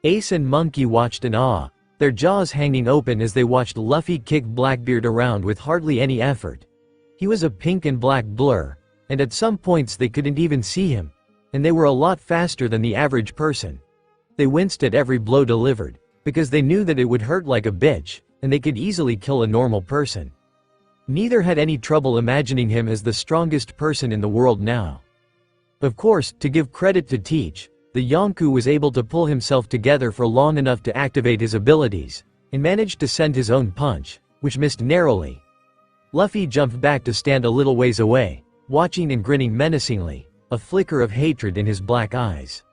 Ace and Monkey watched in awe, their jaws hanging open as they watched Luffy kick Blackbeard around with hardly any effort. He was a pink and black blur, and at some points they couldn't even see him, and they were a lot faster than the average person. They winced at every blow delivered, because they knew that it would hurt like a bitch, and they could easily kill a normal person. Neither had any trouble imagining him as the strongest person in the world now. Of course, to give credit to Teach, the Yonkou was able to pull himself together for long enough to activate his abilities, and managed to send his own punch, which missed narrowly. Luffy jumped back to stand a little ways away, watching and grinning menacingly, a flicker of hatred in his black eyes.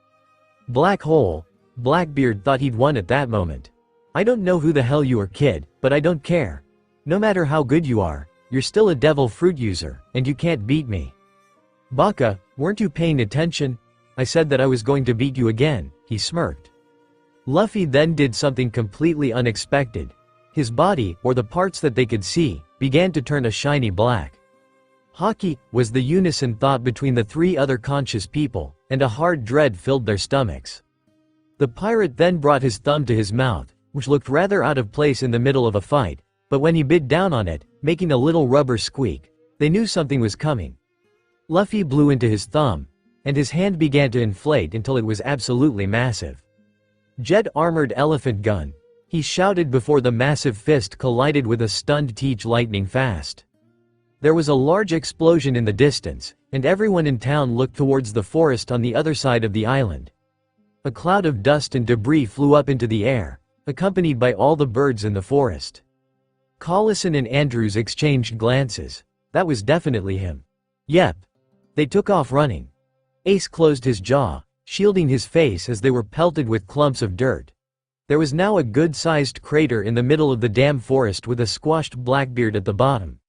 Black hole, Blackbeard thought he'd won at that moment. I don't know who the hell you are, kid, but I don't care. No matter how good you are, you're still a devil fruit user, and you can't beat me. Baka, weren't you paying attention? I said that I was going to beat you again, he smirked. Luffy then did something completely unexpected. His body, or the parts that they could see, began to turn a shiny black. Haki, was the unison thought between the three other conscious people, and a hard dread filled their stomachs. The pirate then brought his thumb to his mouth, which looked rather out of place in the middle of a fight, but when he bit down on it, making a little rubber squeak, they knew something was coming. Luffy blew into his thumb, and his hand began to inflate until it was absolutely massive. Jet armored elephant gun, he shouted before the massive fist collided with a stunned Teach lightning fast. There was a large explosion in the distance, and everyone in town looked towards the forest on the other side of the island. A cloud of dust and debris flew up into the air, accompanied by all the birds in the forest. Collison and Andrews exchanged glances. That was definitely him. Yep. They took off running. Ace closed his jaw, shielding his face as they were pelted with clumps of dirt. There was now a good-sized crater in the middle of the damn forest with a squashed Blackbeard at the bottom.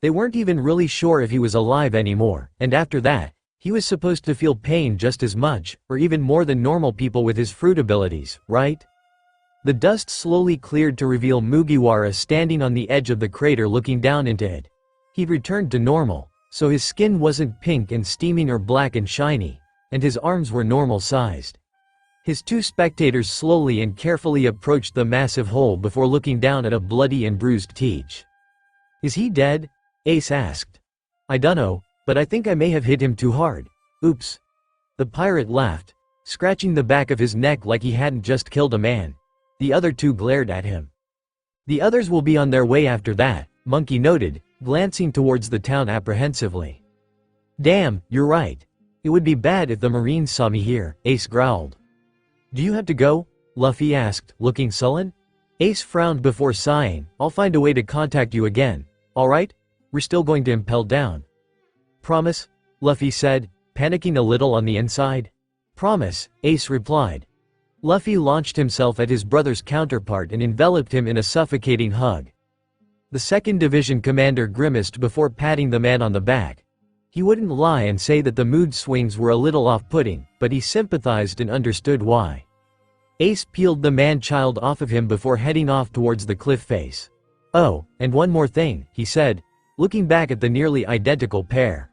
They weren't even really sure if he was alive anymore, and after that, he was supposed to feel pain just as much, or even more than normal people with his fruit abilities, right? The dust slowly cleared to reveal Mugiwara standing on the edge of the crater looking down into it. He'd returned to normal, so his skin wasn't pink and steaming or black and shiny, and his arms were normal-sized. His two spectators slowly and carefully approached the massive hole before looking down at a bloody and bruised Teach. Is he dead? Ace asked. I dunno, but I think I may have hit him too hard. Oops. The pirate laughed, scratching the back of his neck like he hadn't just killed a man. The other two glared at him. The others will be on their way after that, Monkey noted, glancing towards the town apprehensively. Damn, you're right. It would be bad if the Marines saw me here, Ace growled. Do you have to go? Luffy asked, looking sullen. Ace frowned before sighing. I'll find a way to contact you again. Alright? We're still going to impel down. Promise? Luffy said, panicking a little on the inside. Promise, Ace replied. Luffy launched himself at his brother's counterpart and enveloped him in a suffocating hug. The 2nd Division commander grimaced before patting the man on the back. He wouldn't lie and say that the mood swings were a little off-putting, but he sympathized and understood why. Ace peeled the man-child off of him before heading off towards the cliff face. Oh, and one more thing, he said, looking back at the nearly identical pair.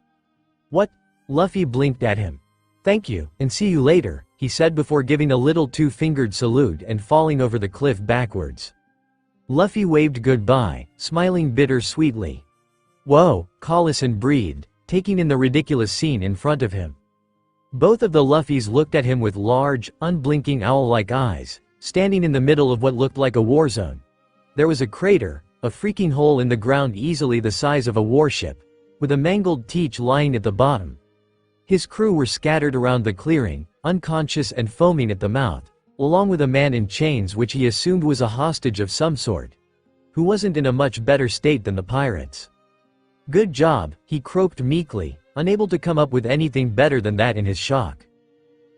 What? Luffy blinked at him. Thank you, and see you later, he said before giving a little two-fingered salute and falling over the cliff backwards. Luffy waved goodbye, smiling bitter-sweetly. Whoa, Collison breathed, taking in the ridiculous scene in front of him. Both of the Luffys looked at him with large, unblinking owl-like eyes, standing in the middle of what looked like a war zone. There was a crater, a freaking hole in the ground easily the size of a warship, with a mangled Teach lying at the bottom. His crew were scattered around the clearing, unconscious and foaming at the mouth, along with a man in chains which he assumed was a hostage of some sort, who wasn't in a much better state than the pirates. Good job, he croaked meekly, unable to come up with anything better than that in his shock.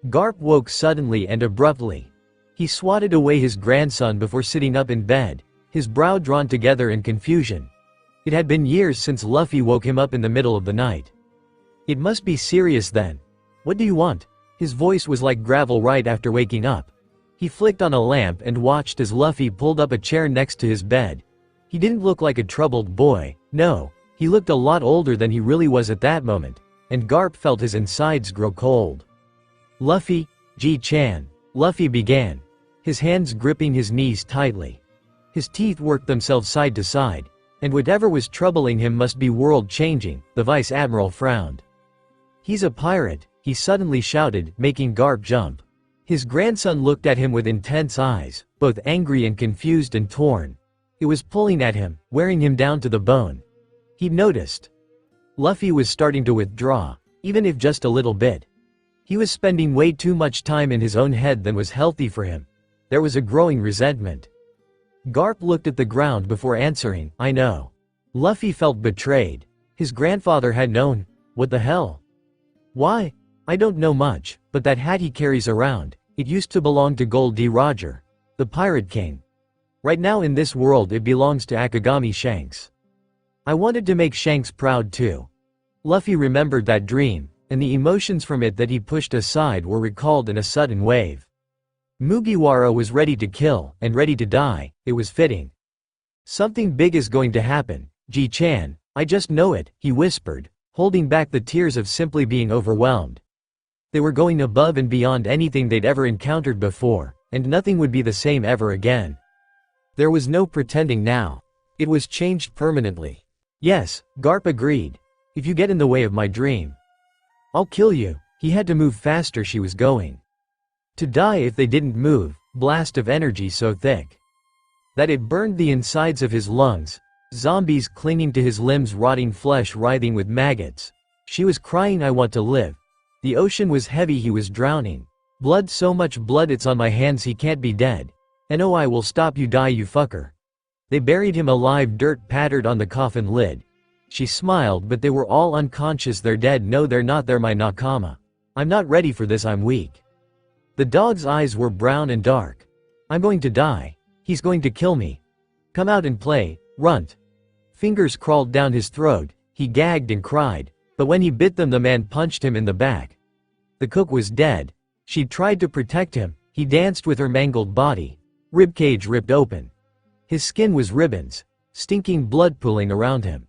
Garp woke suddenly and abruptly. He swatted away his grandson before sitting up in bed, his brow drawn together in confusion. It had been years since Luffy woke him up in the middle of the night. It must be serious then. What do you want? His voice was like gravel right after waking up. He flicked on a lamp and watched as Luffy pulled up a chair next to his bed. He didn't look like a troubled boy, no, he looked a lot older than he really was at that moment, and Garp felt his insides grow cold. Luffy, G-chan, Luffy began, his hands gripping his knees tightly. His teeth worked themselves side to side, and whatever was troubling him must be world-changing, the Vice Admiral frowned. He's a pirate, he suddenly shouted, making Garp jump. His grandson looked at him with intense eyes, both angry and confused and torn. It was pulling at him, wearing him down to the bone. He'd noticed. Luffy was starting to withdraw, even if just a little bit. He was spending way too much time in his own head than was healthy for him. There was a growing resentment. Garp looked at the ground before answering, I know. Luffy felt betrayed. His grandfather had known. What the hell? Why? I don't know much, but that hat he carries around, it used to belong to Gold D. Roger, the Pirate King. Right now in this world it belongs to Akagami Shanks. I wanted to make Shanks proud too. Luffy remembered that dream, and the emotions from it that he pushed aside were recalled in a sudden wave. Mugiwara was ready to kill, and ready to die, it was fitting. Something big is going to happen, Ji-chan, I just know it, he whispered, holding back the tears of simply being overwhelmed. They were going above and beyond anything they'd ever encountered before, and nothing would be the same ever again. There was no pretending now. It was changed permanently. Yes, Garp agreed. If you get in the way of my dream, I'll kill you. He had to move faster, she was going to die if they didn't move, blast of energy so thick that it burned the insides of his lungs, zombies clinging to his limbs, rotting flesh writhing with maggots. She was crying, I want to live. The ocean was heavy, he was drowning. Blood, so much blood it's on my hands, he can't be dead. And oh, I will stop you, die you fucker. They buried him alive, dirt pattered on the coffin lid. She smiled, but they were all unconscious, they're dead. No, they're not, they're my nakama. I'm not ready for this, I'm weak. The dog's eyes were brown and dark. I'm going to die. He's going to kill me. Come out and play, runt. Fingers crawled down his throat, he gagged and cried, but when he bit them the man punched him in the back. The cook was dead. She tried to protect him, he danced with her mangled body. Ribcage ripped open. His skin was ribbons, stinking blood pooling around him.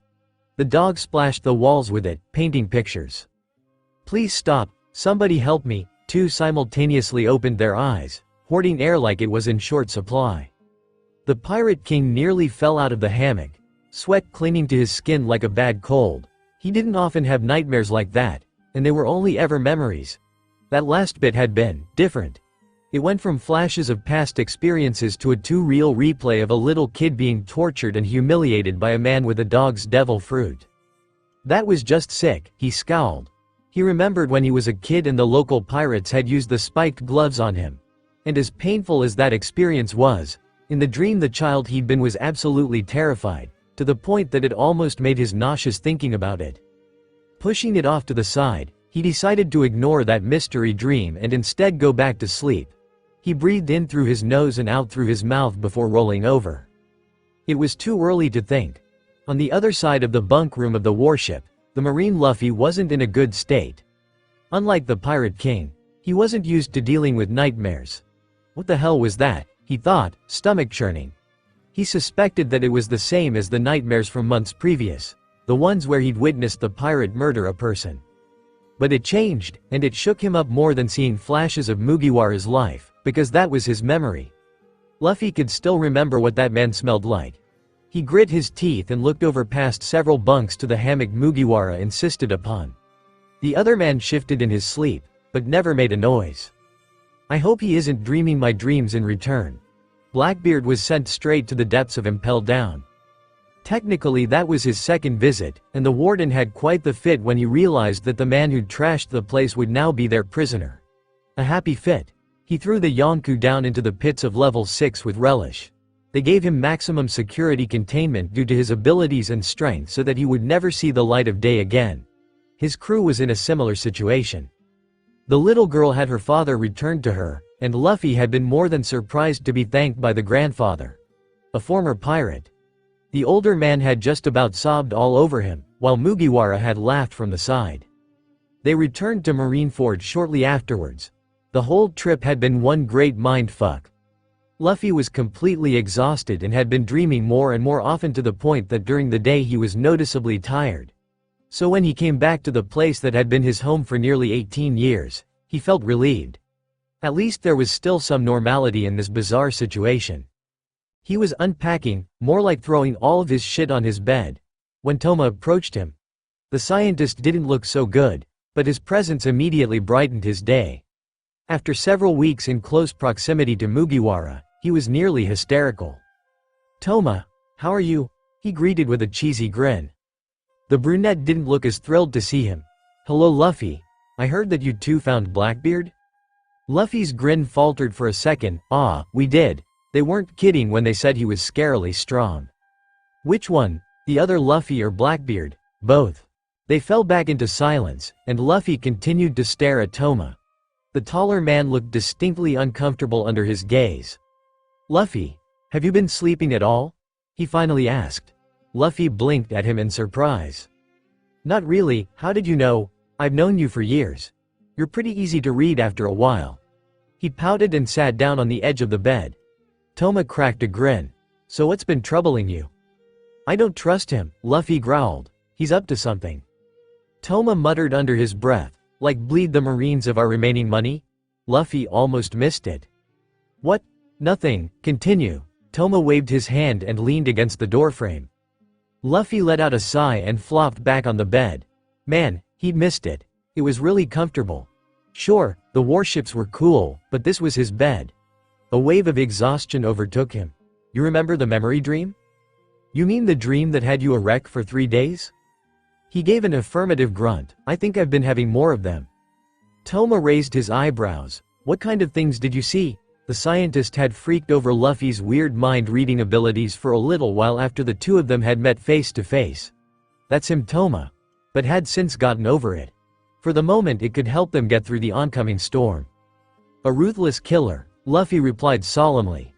The dog splashed the walls with it, painting pictures. Please stop, somebody help me. Two simultaneously opened their eyes, hoarding air like it was in short supply. The Pirate King nearly fell out of the hammock, sweat clinging to his skin like a bad cold. He didn't often have nightmares like that, and they were only ever memories. That last bit had been different. It went from flashes of past experiences to a too real replay of a little kid being tortured and humiliated by a man with a dog's devil fruit. That was just sick, he scowled. He remembered when he was a kid and the local pirates had used the spiked gloves on him. And as painful as that experience was, in the dream the child he'd been was absolutely terrified, to the point that it almost made his nauseous thinking about it. Pushing it off to the side, he decided to ignore that mystery dream and instead go back to sleep. He breathed in through his nose and out through his mouth before rolling over. It was too early to think. On the other side of the bunk room of the warship, the Marine Luffy wasn't in a good state. Unlike the Pirate King, he wasn't used to dealing with nightmares. What the hell was that, he thought, stomach churning. He suspected that it was the same as the nightmares from months previous, the ones where he'd witnessed the pirate murder a person. But it changed, and it shook him up more than seeing flashes of Mugiwara's life, because that was his memory. Luffy could still remember what that man smelled like. He grit his teeth and looked over past several bunks to the hammock Mugiwara insisted upon. The other man shifted in his sleep, but never made a noise. I hope he isn't dreaming my dreams in return. Blackbeard was sent straight to the depths of Impel Down. Technically that was his second visit, and the warden had quite the fit when he realized that the man who'd trashed the place would now be their prisoner. A happy fit. He threw the Yonku down into the pits of level 6 with relish. They gave him maximum security containment due to his abilities and strength so that he would never see the light of day again. His crew was in a similar situation. The little girl had her father returned to her, and Luffy had been more than surprised to be thanked by the grandfather, a former pirate. The older man had just about sobbed all over him, while Mugiwara had laughed from the side. They returned to Marineford shortly afterwards. The whole trip had been one great mindfuck. Luffy was completely exhausted and had been dreaming more and more often to the point that during the day he was noticeably tired. So when he came back to the place that had been his home for nearly 18 years, he felt relieved. At least there was still some normality in this bizarre situation. He was unpacking, more like throwing all of his shit on his bed, when Toma approached him. The scientist didn't look so good, but his presence immediately brightened his day. After several weeks in close proximity to Mugiwara, he was nearly hysterical. "Toma, how are you?" he greeted with a cheesy grin. The brunette didn't look as thrilled to see him. "Hello Luffy, I heard that you two found Blackbeard?" Luffy's grin faltered for a second. "Ah, we did. They weren't kidding when they said he was scarily strong." "Which one, the other Luffy or Blackbeard?" "Both. They fell back into silence, and Luffy continued to stare at Toma. The taller man looked distinctly uncomfortable under his gaze. "Luffy, have you been sleeping at all?" he finally asked. Luffy blinked at him in surprise. "Not really, how did you know? I've known you for years. You're pretty easy to read after a while." He pouted and sat down on the edge of the bed. Toma cracked a grin. "So what's been troubling you?" "I don't trust him," Luffy growled. "He's up to something." Toma muttered under his breath, "Like bleed the Marines of our remaining money?" Luffy almost missed it. "What? Nothing, continue." Toma waved his hand and leaned against the doorframe. Luffy let out a sigh and flopped back on the bed. Man, he'd missed it. It was really comfortable. Sure, the warships were cool, but this was his bed. A wave of exhaustion overtook him. "You remember the memory dream?" "You mean the dream that had you a wreck for 3 days?" He gave an affirmative grunt. "I think I've been having more of them." Toma raised his eyebrows. "What kind of things did you see?" The scientist had freaked over Luffy's weird mind-reading abilities for a little while after the two of them had met face to face. That's him, Toma. But had since gotten over it. For the moment it could help them get through the oncoming storm. "A ruthless killer," Luffy replied solemnly.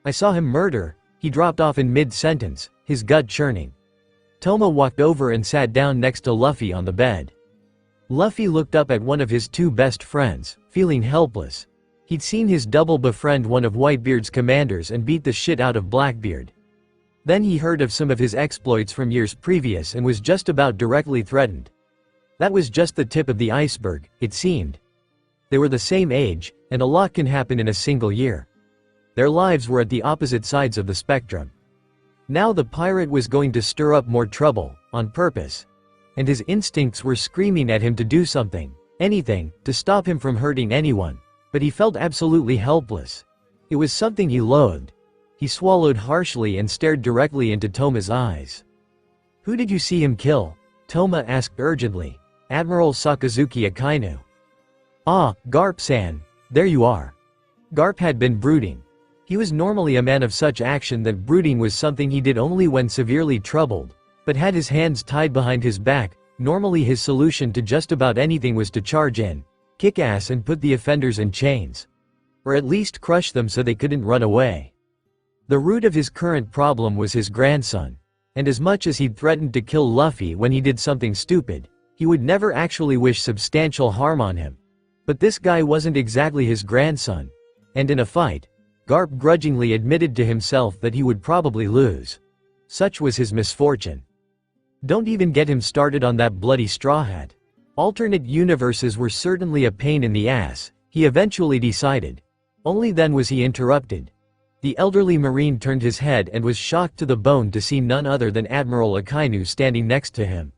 "I saw him murder." He dropped off in mid-sentence, his gut churning. Toma walked over and sat down next to Luffy on the bed. Luffy looked up at one of his two best friends, feeling helpless. He'd seen his double befriend one of Whitebeard's commanders and beat the shit out of Blackbeard. Then he heard of some of his exploits from years previous and was just about directly threatened. That was just the tip of the iceberg, it seemed. They were the same age, and a lot can happen in a single year. Their lives were at the opposite sides of the spectrum. Now the pirate was going to stir up more trouble, on purpose. And his instincts were screaming at him to do something, anything, to stop him from hurting anyone. But he felt absolutely helpless. It was something he loathed. He swallowed harshly and stared directly into Toma's eyes. "Who did you see him kill?" Toma asked urgently. "Admiral Sakazuki Akainu." "Ah, Garp-san. There you are." Garp had been brooding. He was normally a man of such action that brooding was something he did only when severely troubled, but had his hands tied behind his back. Normally his solution to just about anything was to charge in, kick ass and put the offenders in chains. Or at least crush them so they couldn't run away. The root of his current problem was his grandson, and as much as he'd threatened to kill Luffy when he did something stupid, he would never actually wish substantial harm on him. But this guy wasn't exactly his grandson, and in a fight, Garp grudgingly admitted to himself that he would probably lose. Such was his misfortune. Don't even get him started on that bloody straw hat. Alternate universes were certainly a pain in the ass, he eventually decided. Only then was he interrupted. The elderly Marine turned his head and was shocked to the bone to see none other than Admiral Akainu standing next to him.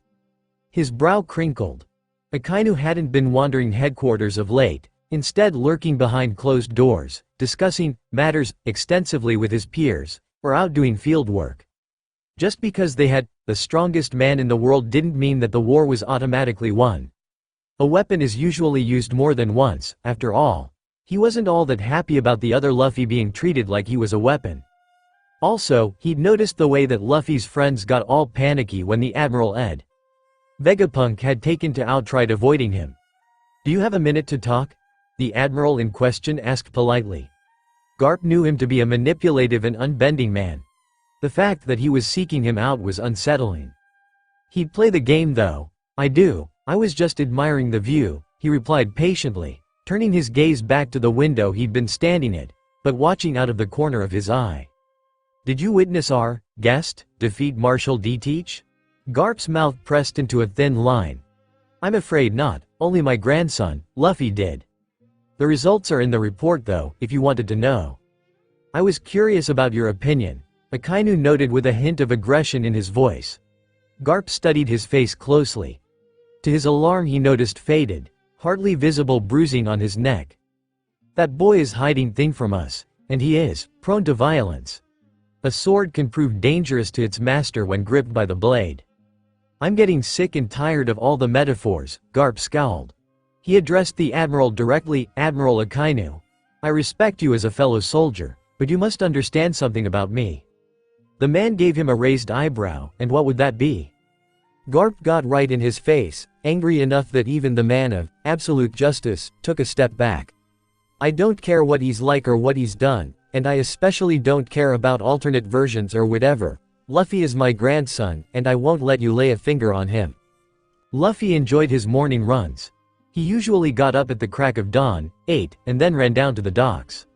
His brow crinkled. Akainu hadn't been wandering headquarters of late, instead lurking behind closed doors, discussing matters extensively with his peers, or out doing field work. Just because they had the strongest man in the world didn't mean that the war was automatically won. A weapon is usually used more than once, after all. He wasn't all that happy about the other Luffy being treated like he was a weapon. Also, he'd noticed the way that Luffy's friends got all panicky when the Admiral Ed Vegapunk had taken to outright avoiding him. "Do you have a minute to talk?" the Admiral in question asked politely. Garp knew him to be a manipulative and unbending man. The fact that he was seeking him out was unsettling. He'd play the game though. "I do, I was just admiring the view," he replied patiently, turning his gaze back to the window he'd been standing at, but watching out of the corner of his eye. "Did you witness our guest defeat Marshal D. Teach?" Garp's mouth pressed into a thin line. "I'm afraid not, only my grandson, Luffy did. The results are in the report though, if you wanted to know." "I was curious about your opinion," Akainu noted with a hint of aggression in his voice. Garp studied his face closely. To his alarm he noticed faded, hardly visible bruising on his neck. "That boy is hiding things from us, and he is prone to violence. A sword can prove dangerous to its master when gripped by the blade." "I'm getting sick and tired of all the metaphors," Garp scowled. He addressed the Admiral directly. "Admiral Akainu, I respect you as a fellow soldier, but you must understand something about me." The man gave him a raised eyebrow, and what would that be? Garp got right in his face, angry enough that even the man of absolute justice took a step back. I don't care what he's like or what he's done, and I especially don't care about alternate versions or whatever. Luffy is my grandson, and I won't let you lay a finger on him. Luffy enjoyed his morning runs. He usually got up at the crack of dawn, ate, and then ran down to the docks.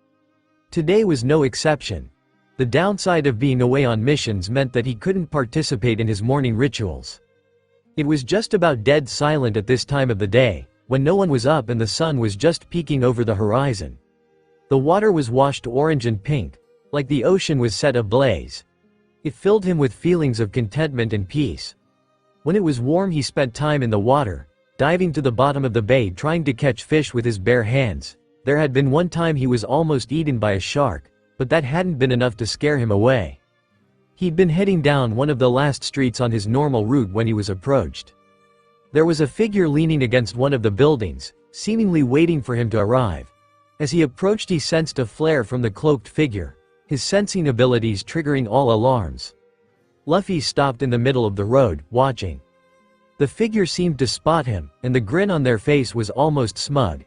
Today was no exception. The downside of being away on missions meant that he couldn't participate in his morning rituals. It was just about dead silent at this time of the day, when no one was up and the sun was just peeking over the horizon. The water was washed orange and pink, like the ocean was set ablaze. It filled him with feelings of contentment and peace. When it was warm, he spent time in the water, diving to the bottom of the bay trying to catch fish with his bare hands. There had been one time he was almost eaten by a shark, but that hadn't been enough to scare him away. He'd been heading down one of the last streets on his normal route when he was approached. There was a figure leaning against one of the buildings, seemingly waiting for him to arrive. As he approached, he sensed a flare from the cloaked figure, his sensing abilities triggering all alarms. Luffy stopped in the middle of the road, watching. The figure seemed to spot him, and the grin on their face was almost smug.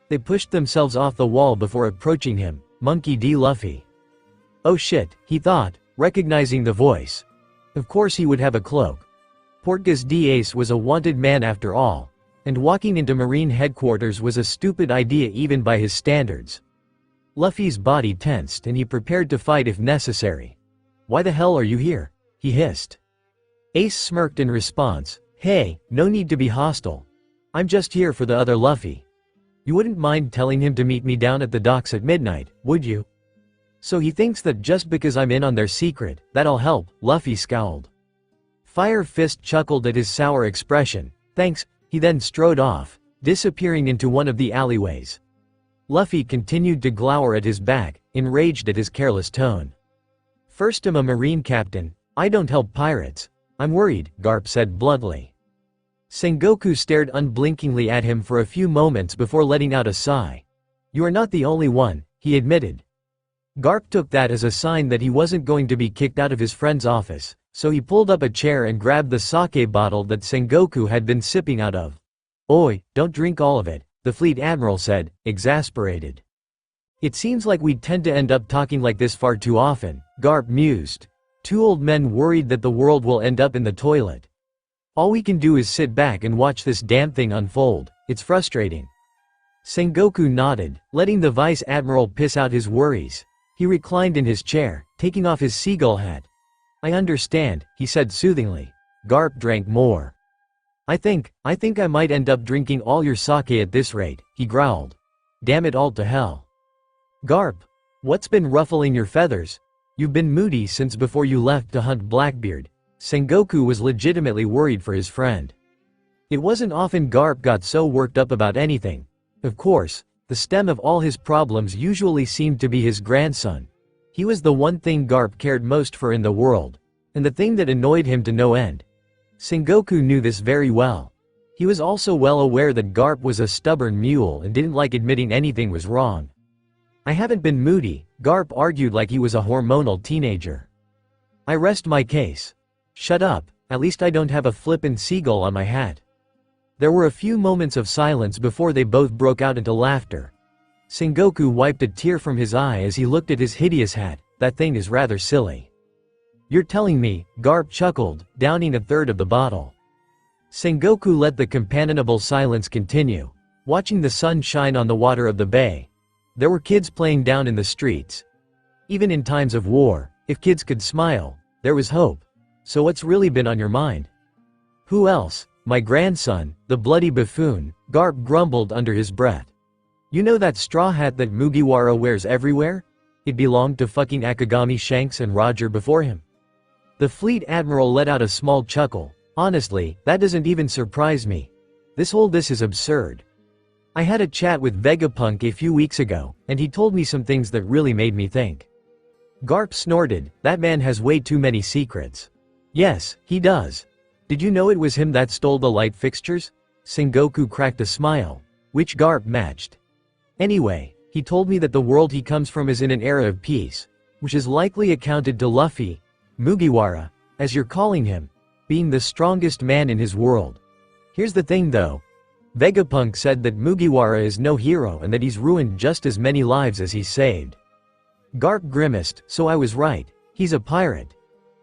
They pushed themselves off the wall before approaching him. Monkey D. Luffy. Oh shit, he thought, recognizing the voice. Of course he would have a cloak. Portgas D. Ace was a wanted man after all, and walking into Marine headquarters was a stupid idea even by his standards. Luffy's body tensed and he prepared to fight if necessary. Why the hell are you here? He hissed. Ace smirked in response. Hey, no need to be hostile. I'm just here for the other Luffy. You wouldn't mind telling him to meet me down at the docks at midnight, would you? So he thinks that just because I'm in on their secret, that'll help, Luffy scowled. Fire Fist chuckled at his sour expression. Thanks, he then strode off, disappearing into one of the alleyways. Luffy continued to glower at his back, enraged at his careless tone. First, I'm a Marine captain. I don't help pirates. I'm worried, Garp said bluntly. Sengoku stared unblinkingly at him for a few moments before letting out a sigh. You are not the only one, he admitted. Garp took that as a sign that he wasn't going to be kicked out of his friend's office, so he pulled up a chair and grabbed the sake bottle that Sengoku had been sipping out of. Oi, don't drink all of it, the fleet admiral said, exasperated. It seems like we tend to end up talking like this far too often, Garp mused. Two old men worried that the world will end up in the toilet. All we can do is sit back and watch this damn thing unfold. It's frustrating. Sengoku nodded, letting the vice admiral piss out his worries. He reclined in his chair, taking off his seagull hat. I understand, he said soothingly. Garp drank more. I think I might end up drinking all your sake at this rate, he growled. Damn it all to hell. Garp, what's been ruffling your feathers? You've been moody since before you left to hunt Blackbeard. Sengoku was legitimately worried for his friend. It wasn't often Garp got so worked up about anything. Of course, the stem of all his problems usually seemed to be his grandson. He was the one thing Garp cared most for in the world, and the thing that annoyed him to no end. Sengoku knew this very well. He was also well aware that Garp was a stubborn mule and didn't like admitting anything was wrong. I haven't been moody, Garp argued like he was a hormonal teenager. I rest my case. Shut up, at least I don't have a flippin' seagull on my hat. There were a few moments of silence before they both broke out into laughter. Sengoku wiped a tear from his eye as he looked at his hideous hat. That thing is rather silly. You're telling me, Garp chuckled, downing a third of the bottle. Sengoku let the companionable silence continue, watching the sun shine on the water of the bay. There were kids playing down in the streets. Even in times of war, if kids could smile, there was hope. So what's really been on your mind? Who else? My grandson, the bloody buffoon, Garp grumbled under his breath. You know that straw hat that Mugiwara wears everywhere? It belonged to fucking Akagami, Shanks and Roger before him. The fleet admiral let out a small chuckle. Honestly, that doesn't even surprise me. This is absurd. I had a chat with Vegapunk a few weeks ago, and he told me some things that really made me think. Garp snorted, that man has way too many secrets. Yes, he does. Did you know it was him that stole the light fixtures? Sengoku cracked a smile, which Garp matched. Anyway, he told me that the world he comes from is in an era of peace, which is likely accounted to Luffy, Mugiwara, as you're calling him. being the strongest man in his world. Here's the thing though. Vegapunk said that Mugiwara is no hero and that he's ruined just as many lives as he's saved. Garp grimaced, so I was right, he's a pirate.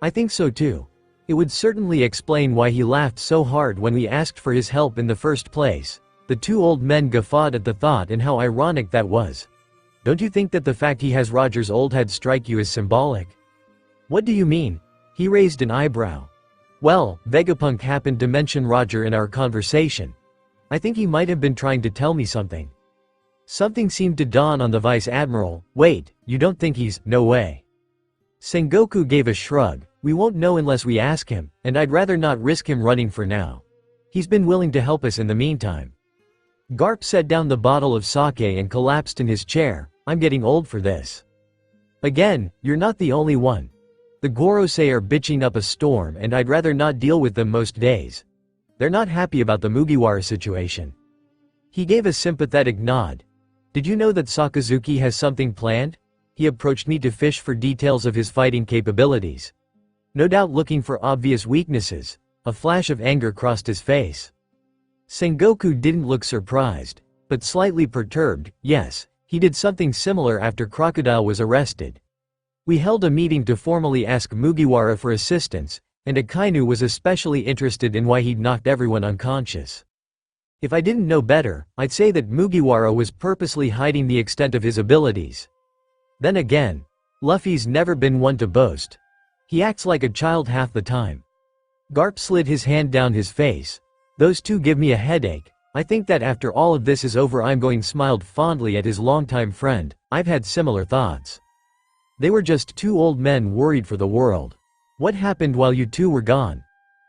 I think so too. It would certainly explain why he laughed so hard when we asked for his help in the first place. The two old men guffawed at the thought and how ironic that was. Don't you think that the fact he has Roger's old head strike you as symbolic? What do you mean? He raised an eyebrow. Well, Vegapunk happened to mention Roger in our conversation. I think he might have been trying to tell me something. Something seemed to dawn on the Vice Admiral. Wait, you don't think he's… No way. Sengoku gave a shrug. We won't know unless we ask him, and I'd rather not risk him running for now. He's been willing to help us in the meantime. Garp set down the bottle of sake and collapsed in his chair. I'm getting old for this. Again, you're not the only one. The Gorosei are bitching up a storm and I'd rather not deal with them most days. They're not happy about the Mugiwara situation. He gave a sympathetic nod. Did you know that Sakazuki has something planned? He approached me to fish for details of his fighting capabilities. No doubt looking for obvious weaknesses. A flash of anger crossed his face. Sengoku didn't look surprised, but slightly perturbed. Yes, he did something similar after Crocodile was arrested. We held a meeting to formally ask Mugiwara for assistance, and Akainu was especially interested in why he'd knocked everyone unconscious. If I didn't know better, I'd say that Mugiwara was purposely hiding the extent of his abilities. Then again, Luffy's never been one to boast. He acts like a child half the time. Garp slid his hand down his face. Those two give me a headache. I think that after all of this is over I'm going smiled fondly at his longtime friend. I've had similar thoughts. They were just two old men worried for the world. What happened while you two were gone?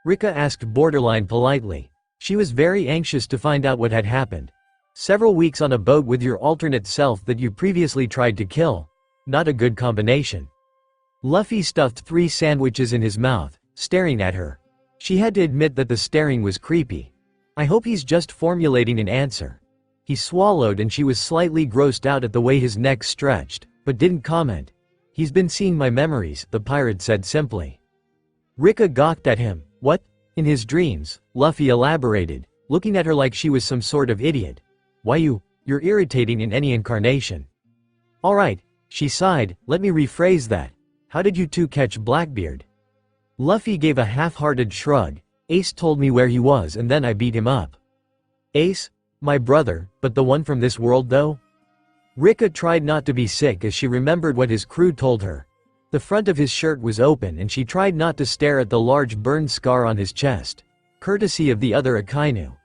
Rika asked borderline politely. She was very anxious to find out what had happened. Several weeks on a boat with your alternate self that you previously tried to kill. Not a good combination. Luffy stuffed 3 sandwiches in his mouth, staring at her. She had to admit that the staring was creepy. I hope he's just formulating an answer. He swallowed and she was slightly grossed out at the way his neck stretched, but didn't comment. He's been seeing my memories, the pirate said simply. Rika gawked at him. What? In his dreams, Luffy elaborated, looking at her like she was some sort of idiot. Why you're irritating in any incarnation. Alright, she sighed, let me rephrase that. How did you two catch Blackbeard? Luffy gave a half-hearted shrug. Ace told me where he was and then I beat him up. Ace? My brother, but the one from this world though? Rika tried not to be sick as she remembered what his crew told her. The front of his shirt was open and she tried not to stare at the large burn scar on his chest, courtesy of the other Akainu.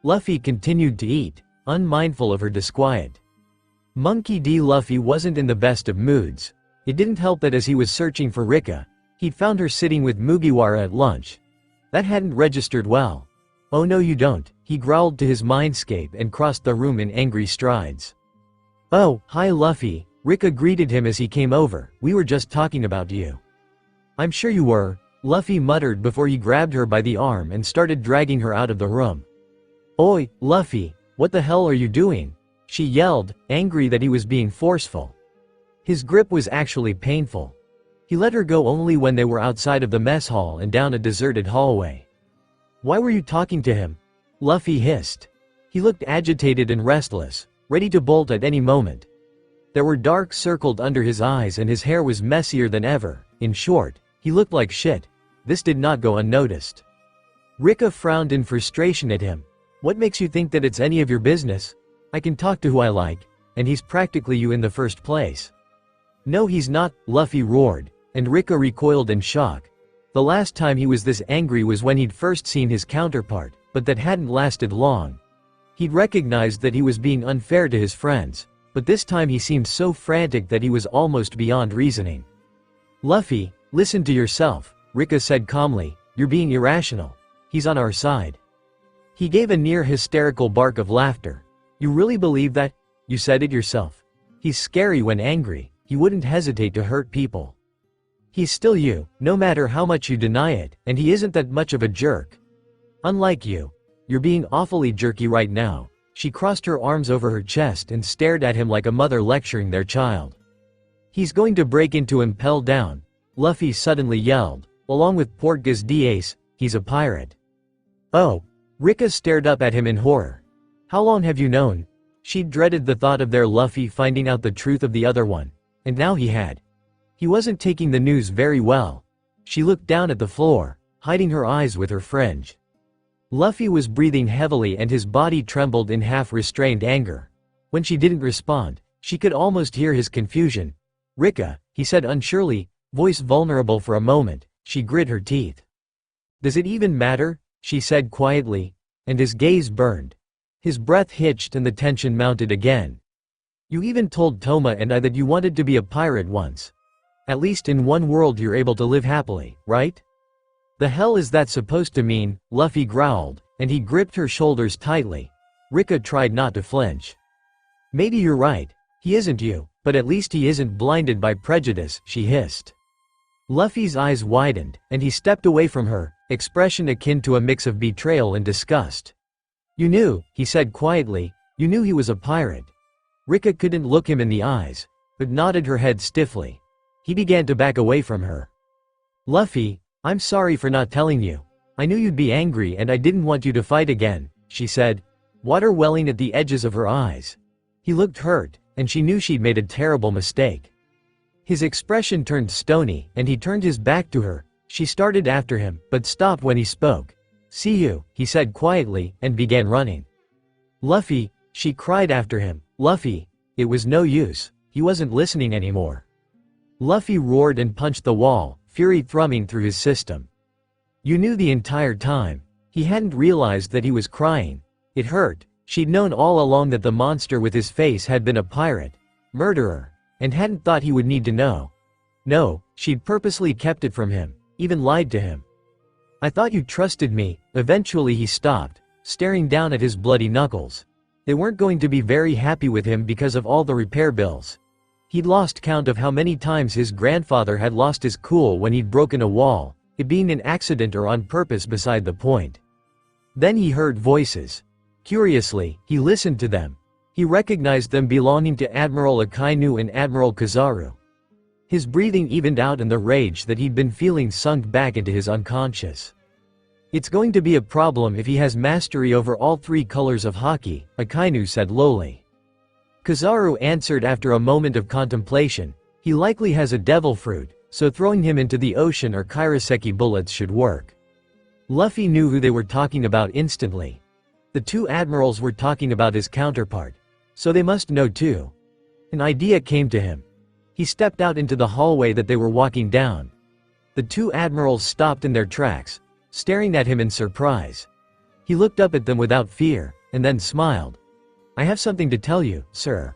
Luffy continued to eat, unmindful of her disquiet. Monkey D. Luffy wasn't in the best of moods. It didn't help that as he was searching for Rika, he'd found her sitting with Mugiwara at lunch. That hadn't registered well. Oh no you don't, he growled to his mindscape and crossed the room in angry strides. Oh, hi Luffy, Rika greeted him as he came over. We were just talking about you. I'm sure you were, Luffy muttered before he grabbed her by the arm and started dragging her out of the room. Oi, Luffy, what the hell are you doing? She yelled, angry that he was being forceful. His grip was actually painful. He let her go only when they were outside of the mess hall and down a deserted hallway. Why were you talking to him? Luffy hissed. He looked agitated and restless, ready to bolt at any moment. There were dark circles under his eyes and his hair was messier than ever. In short, he looked like shit. This did not go unnoticed. Rika frowned in frustration at him. What makes you think that it's any of your business? I can talk to who I like, and he's practically you in the first place. No he's not, Luffy roared, and Rika recoiled in shock. The last time he was this angry was when he'd first seen his counterpart, but that hadn't lasted long. He'd recognized that he was being unfair to his friends, but this time he seemed so frantic that he was almost beyond reasoning. Luffy, listen to yourself, Rika said calmly, you're being irrational. He's on our side. He gave a near hysterical bark of laughter. You really believe that? You said it yourself. He's scary when angry, he wouldn't hesitate to hurt people. He's still you, no matter how much you deny it, and he isn't that much of a jerk. Unlike you. You're being awfully jerky right now. She crossed her arms over her chest and stared at him like a mother lecturing their child. He's going to break into impel down, Luffy suddenly yelled, along with Portgas d'Ace. he's a pirate. Oh. Rika stared up at him in horror. How long have you known? She dreaded the thought of their Luffy finding out the truth of the other one, and now he had. He wasn't taking the news very well. She looked down at the floor, hiding her eyes with her fringe. Luffy was breathing heavily and his body trembled in half-restrained anger. When she didn't respond, she could almost hear his confusion. Rika, he said unsurely, voice vulnerable for a moment. She grit her teeth. Does it even matter? She said quietly, and his gaze burned. His breath hitched and the tension mounted again. You even told Toma and I that you wanted to be a pirate once. At least in one world you're able to live happily, right? The hell is that supposed to mean? Luffy growled, and he gripped her shoulders tightly. Rika tried not to flinch. Maybe you're right, he isn't you, but at least he isn't blinded by prejudice, she hissed. Luffy's eyes widened, and he stepped away from her, expression akin to a mix of betrayal and disgust. You knew, he said quietly, you knew he was a pirate. Rika couldn't look him in the eyes, but nodded her head stiffly. He began to back away from her. Luffy, I'm sorry for not telling you. I knew you'd be angry and I didn't want you to fight again, she said, water welling at the edges of her eyes. He looked hurt, and she knew she'd made a terrible mistake. His expression turned stony, and he turned his back to her. She started after him, but stopped when he spoke. See you, he said quietly, and began running. Luffy, she cried after him. Luffy, it was no use, he wasn't listening anymore. Luffy roared and punched the wall, fury thrumming through his system. You knew the entire time. He hadn't realized that he was crying. It hurt. She'd known all along that the monster with his face had been a pirate, murderer, and hadn't thought he would need to know. No, she'd purposely kept it from him, even lied to him. I thought you trusted me. Eventually he stopped, staring down at his bloody knuckles. They weren't going to be very happy with him because of all the repair bills. He'd lost count of how many times his grandfather had lost his cool when he'd broken a wall, it being an accident or on purpose beside the point. Then he heard voices. Curiously, he listened to them. He recognized them belonging to Admiral Akainu and Admiral Kizaru. His breathing evened out and the rage that he'd been feeling sunk back into his unconscious. It's going to be a problem if he has mastery over all three colors of haki, Akainu said lowly. Kizaru answered after a moment of contemplation, he likely has a devil fruit, so throwing him into the ocean or Kairoseki bullets should work. Luffy knew who they were talking about instantly. The two admirals were talking about his counterpart, so they must know too. An idea came to him. He stepped out into the hallway that they were walking down. The two admirals stopped in their tracks, staring at him in surprise. He looked up at them without fear, and then smiled. I have something to tell you, sir.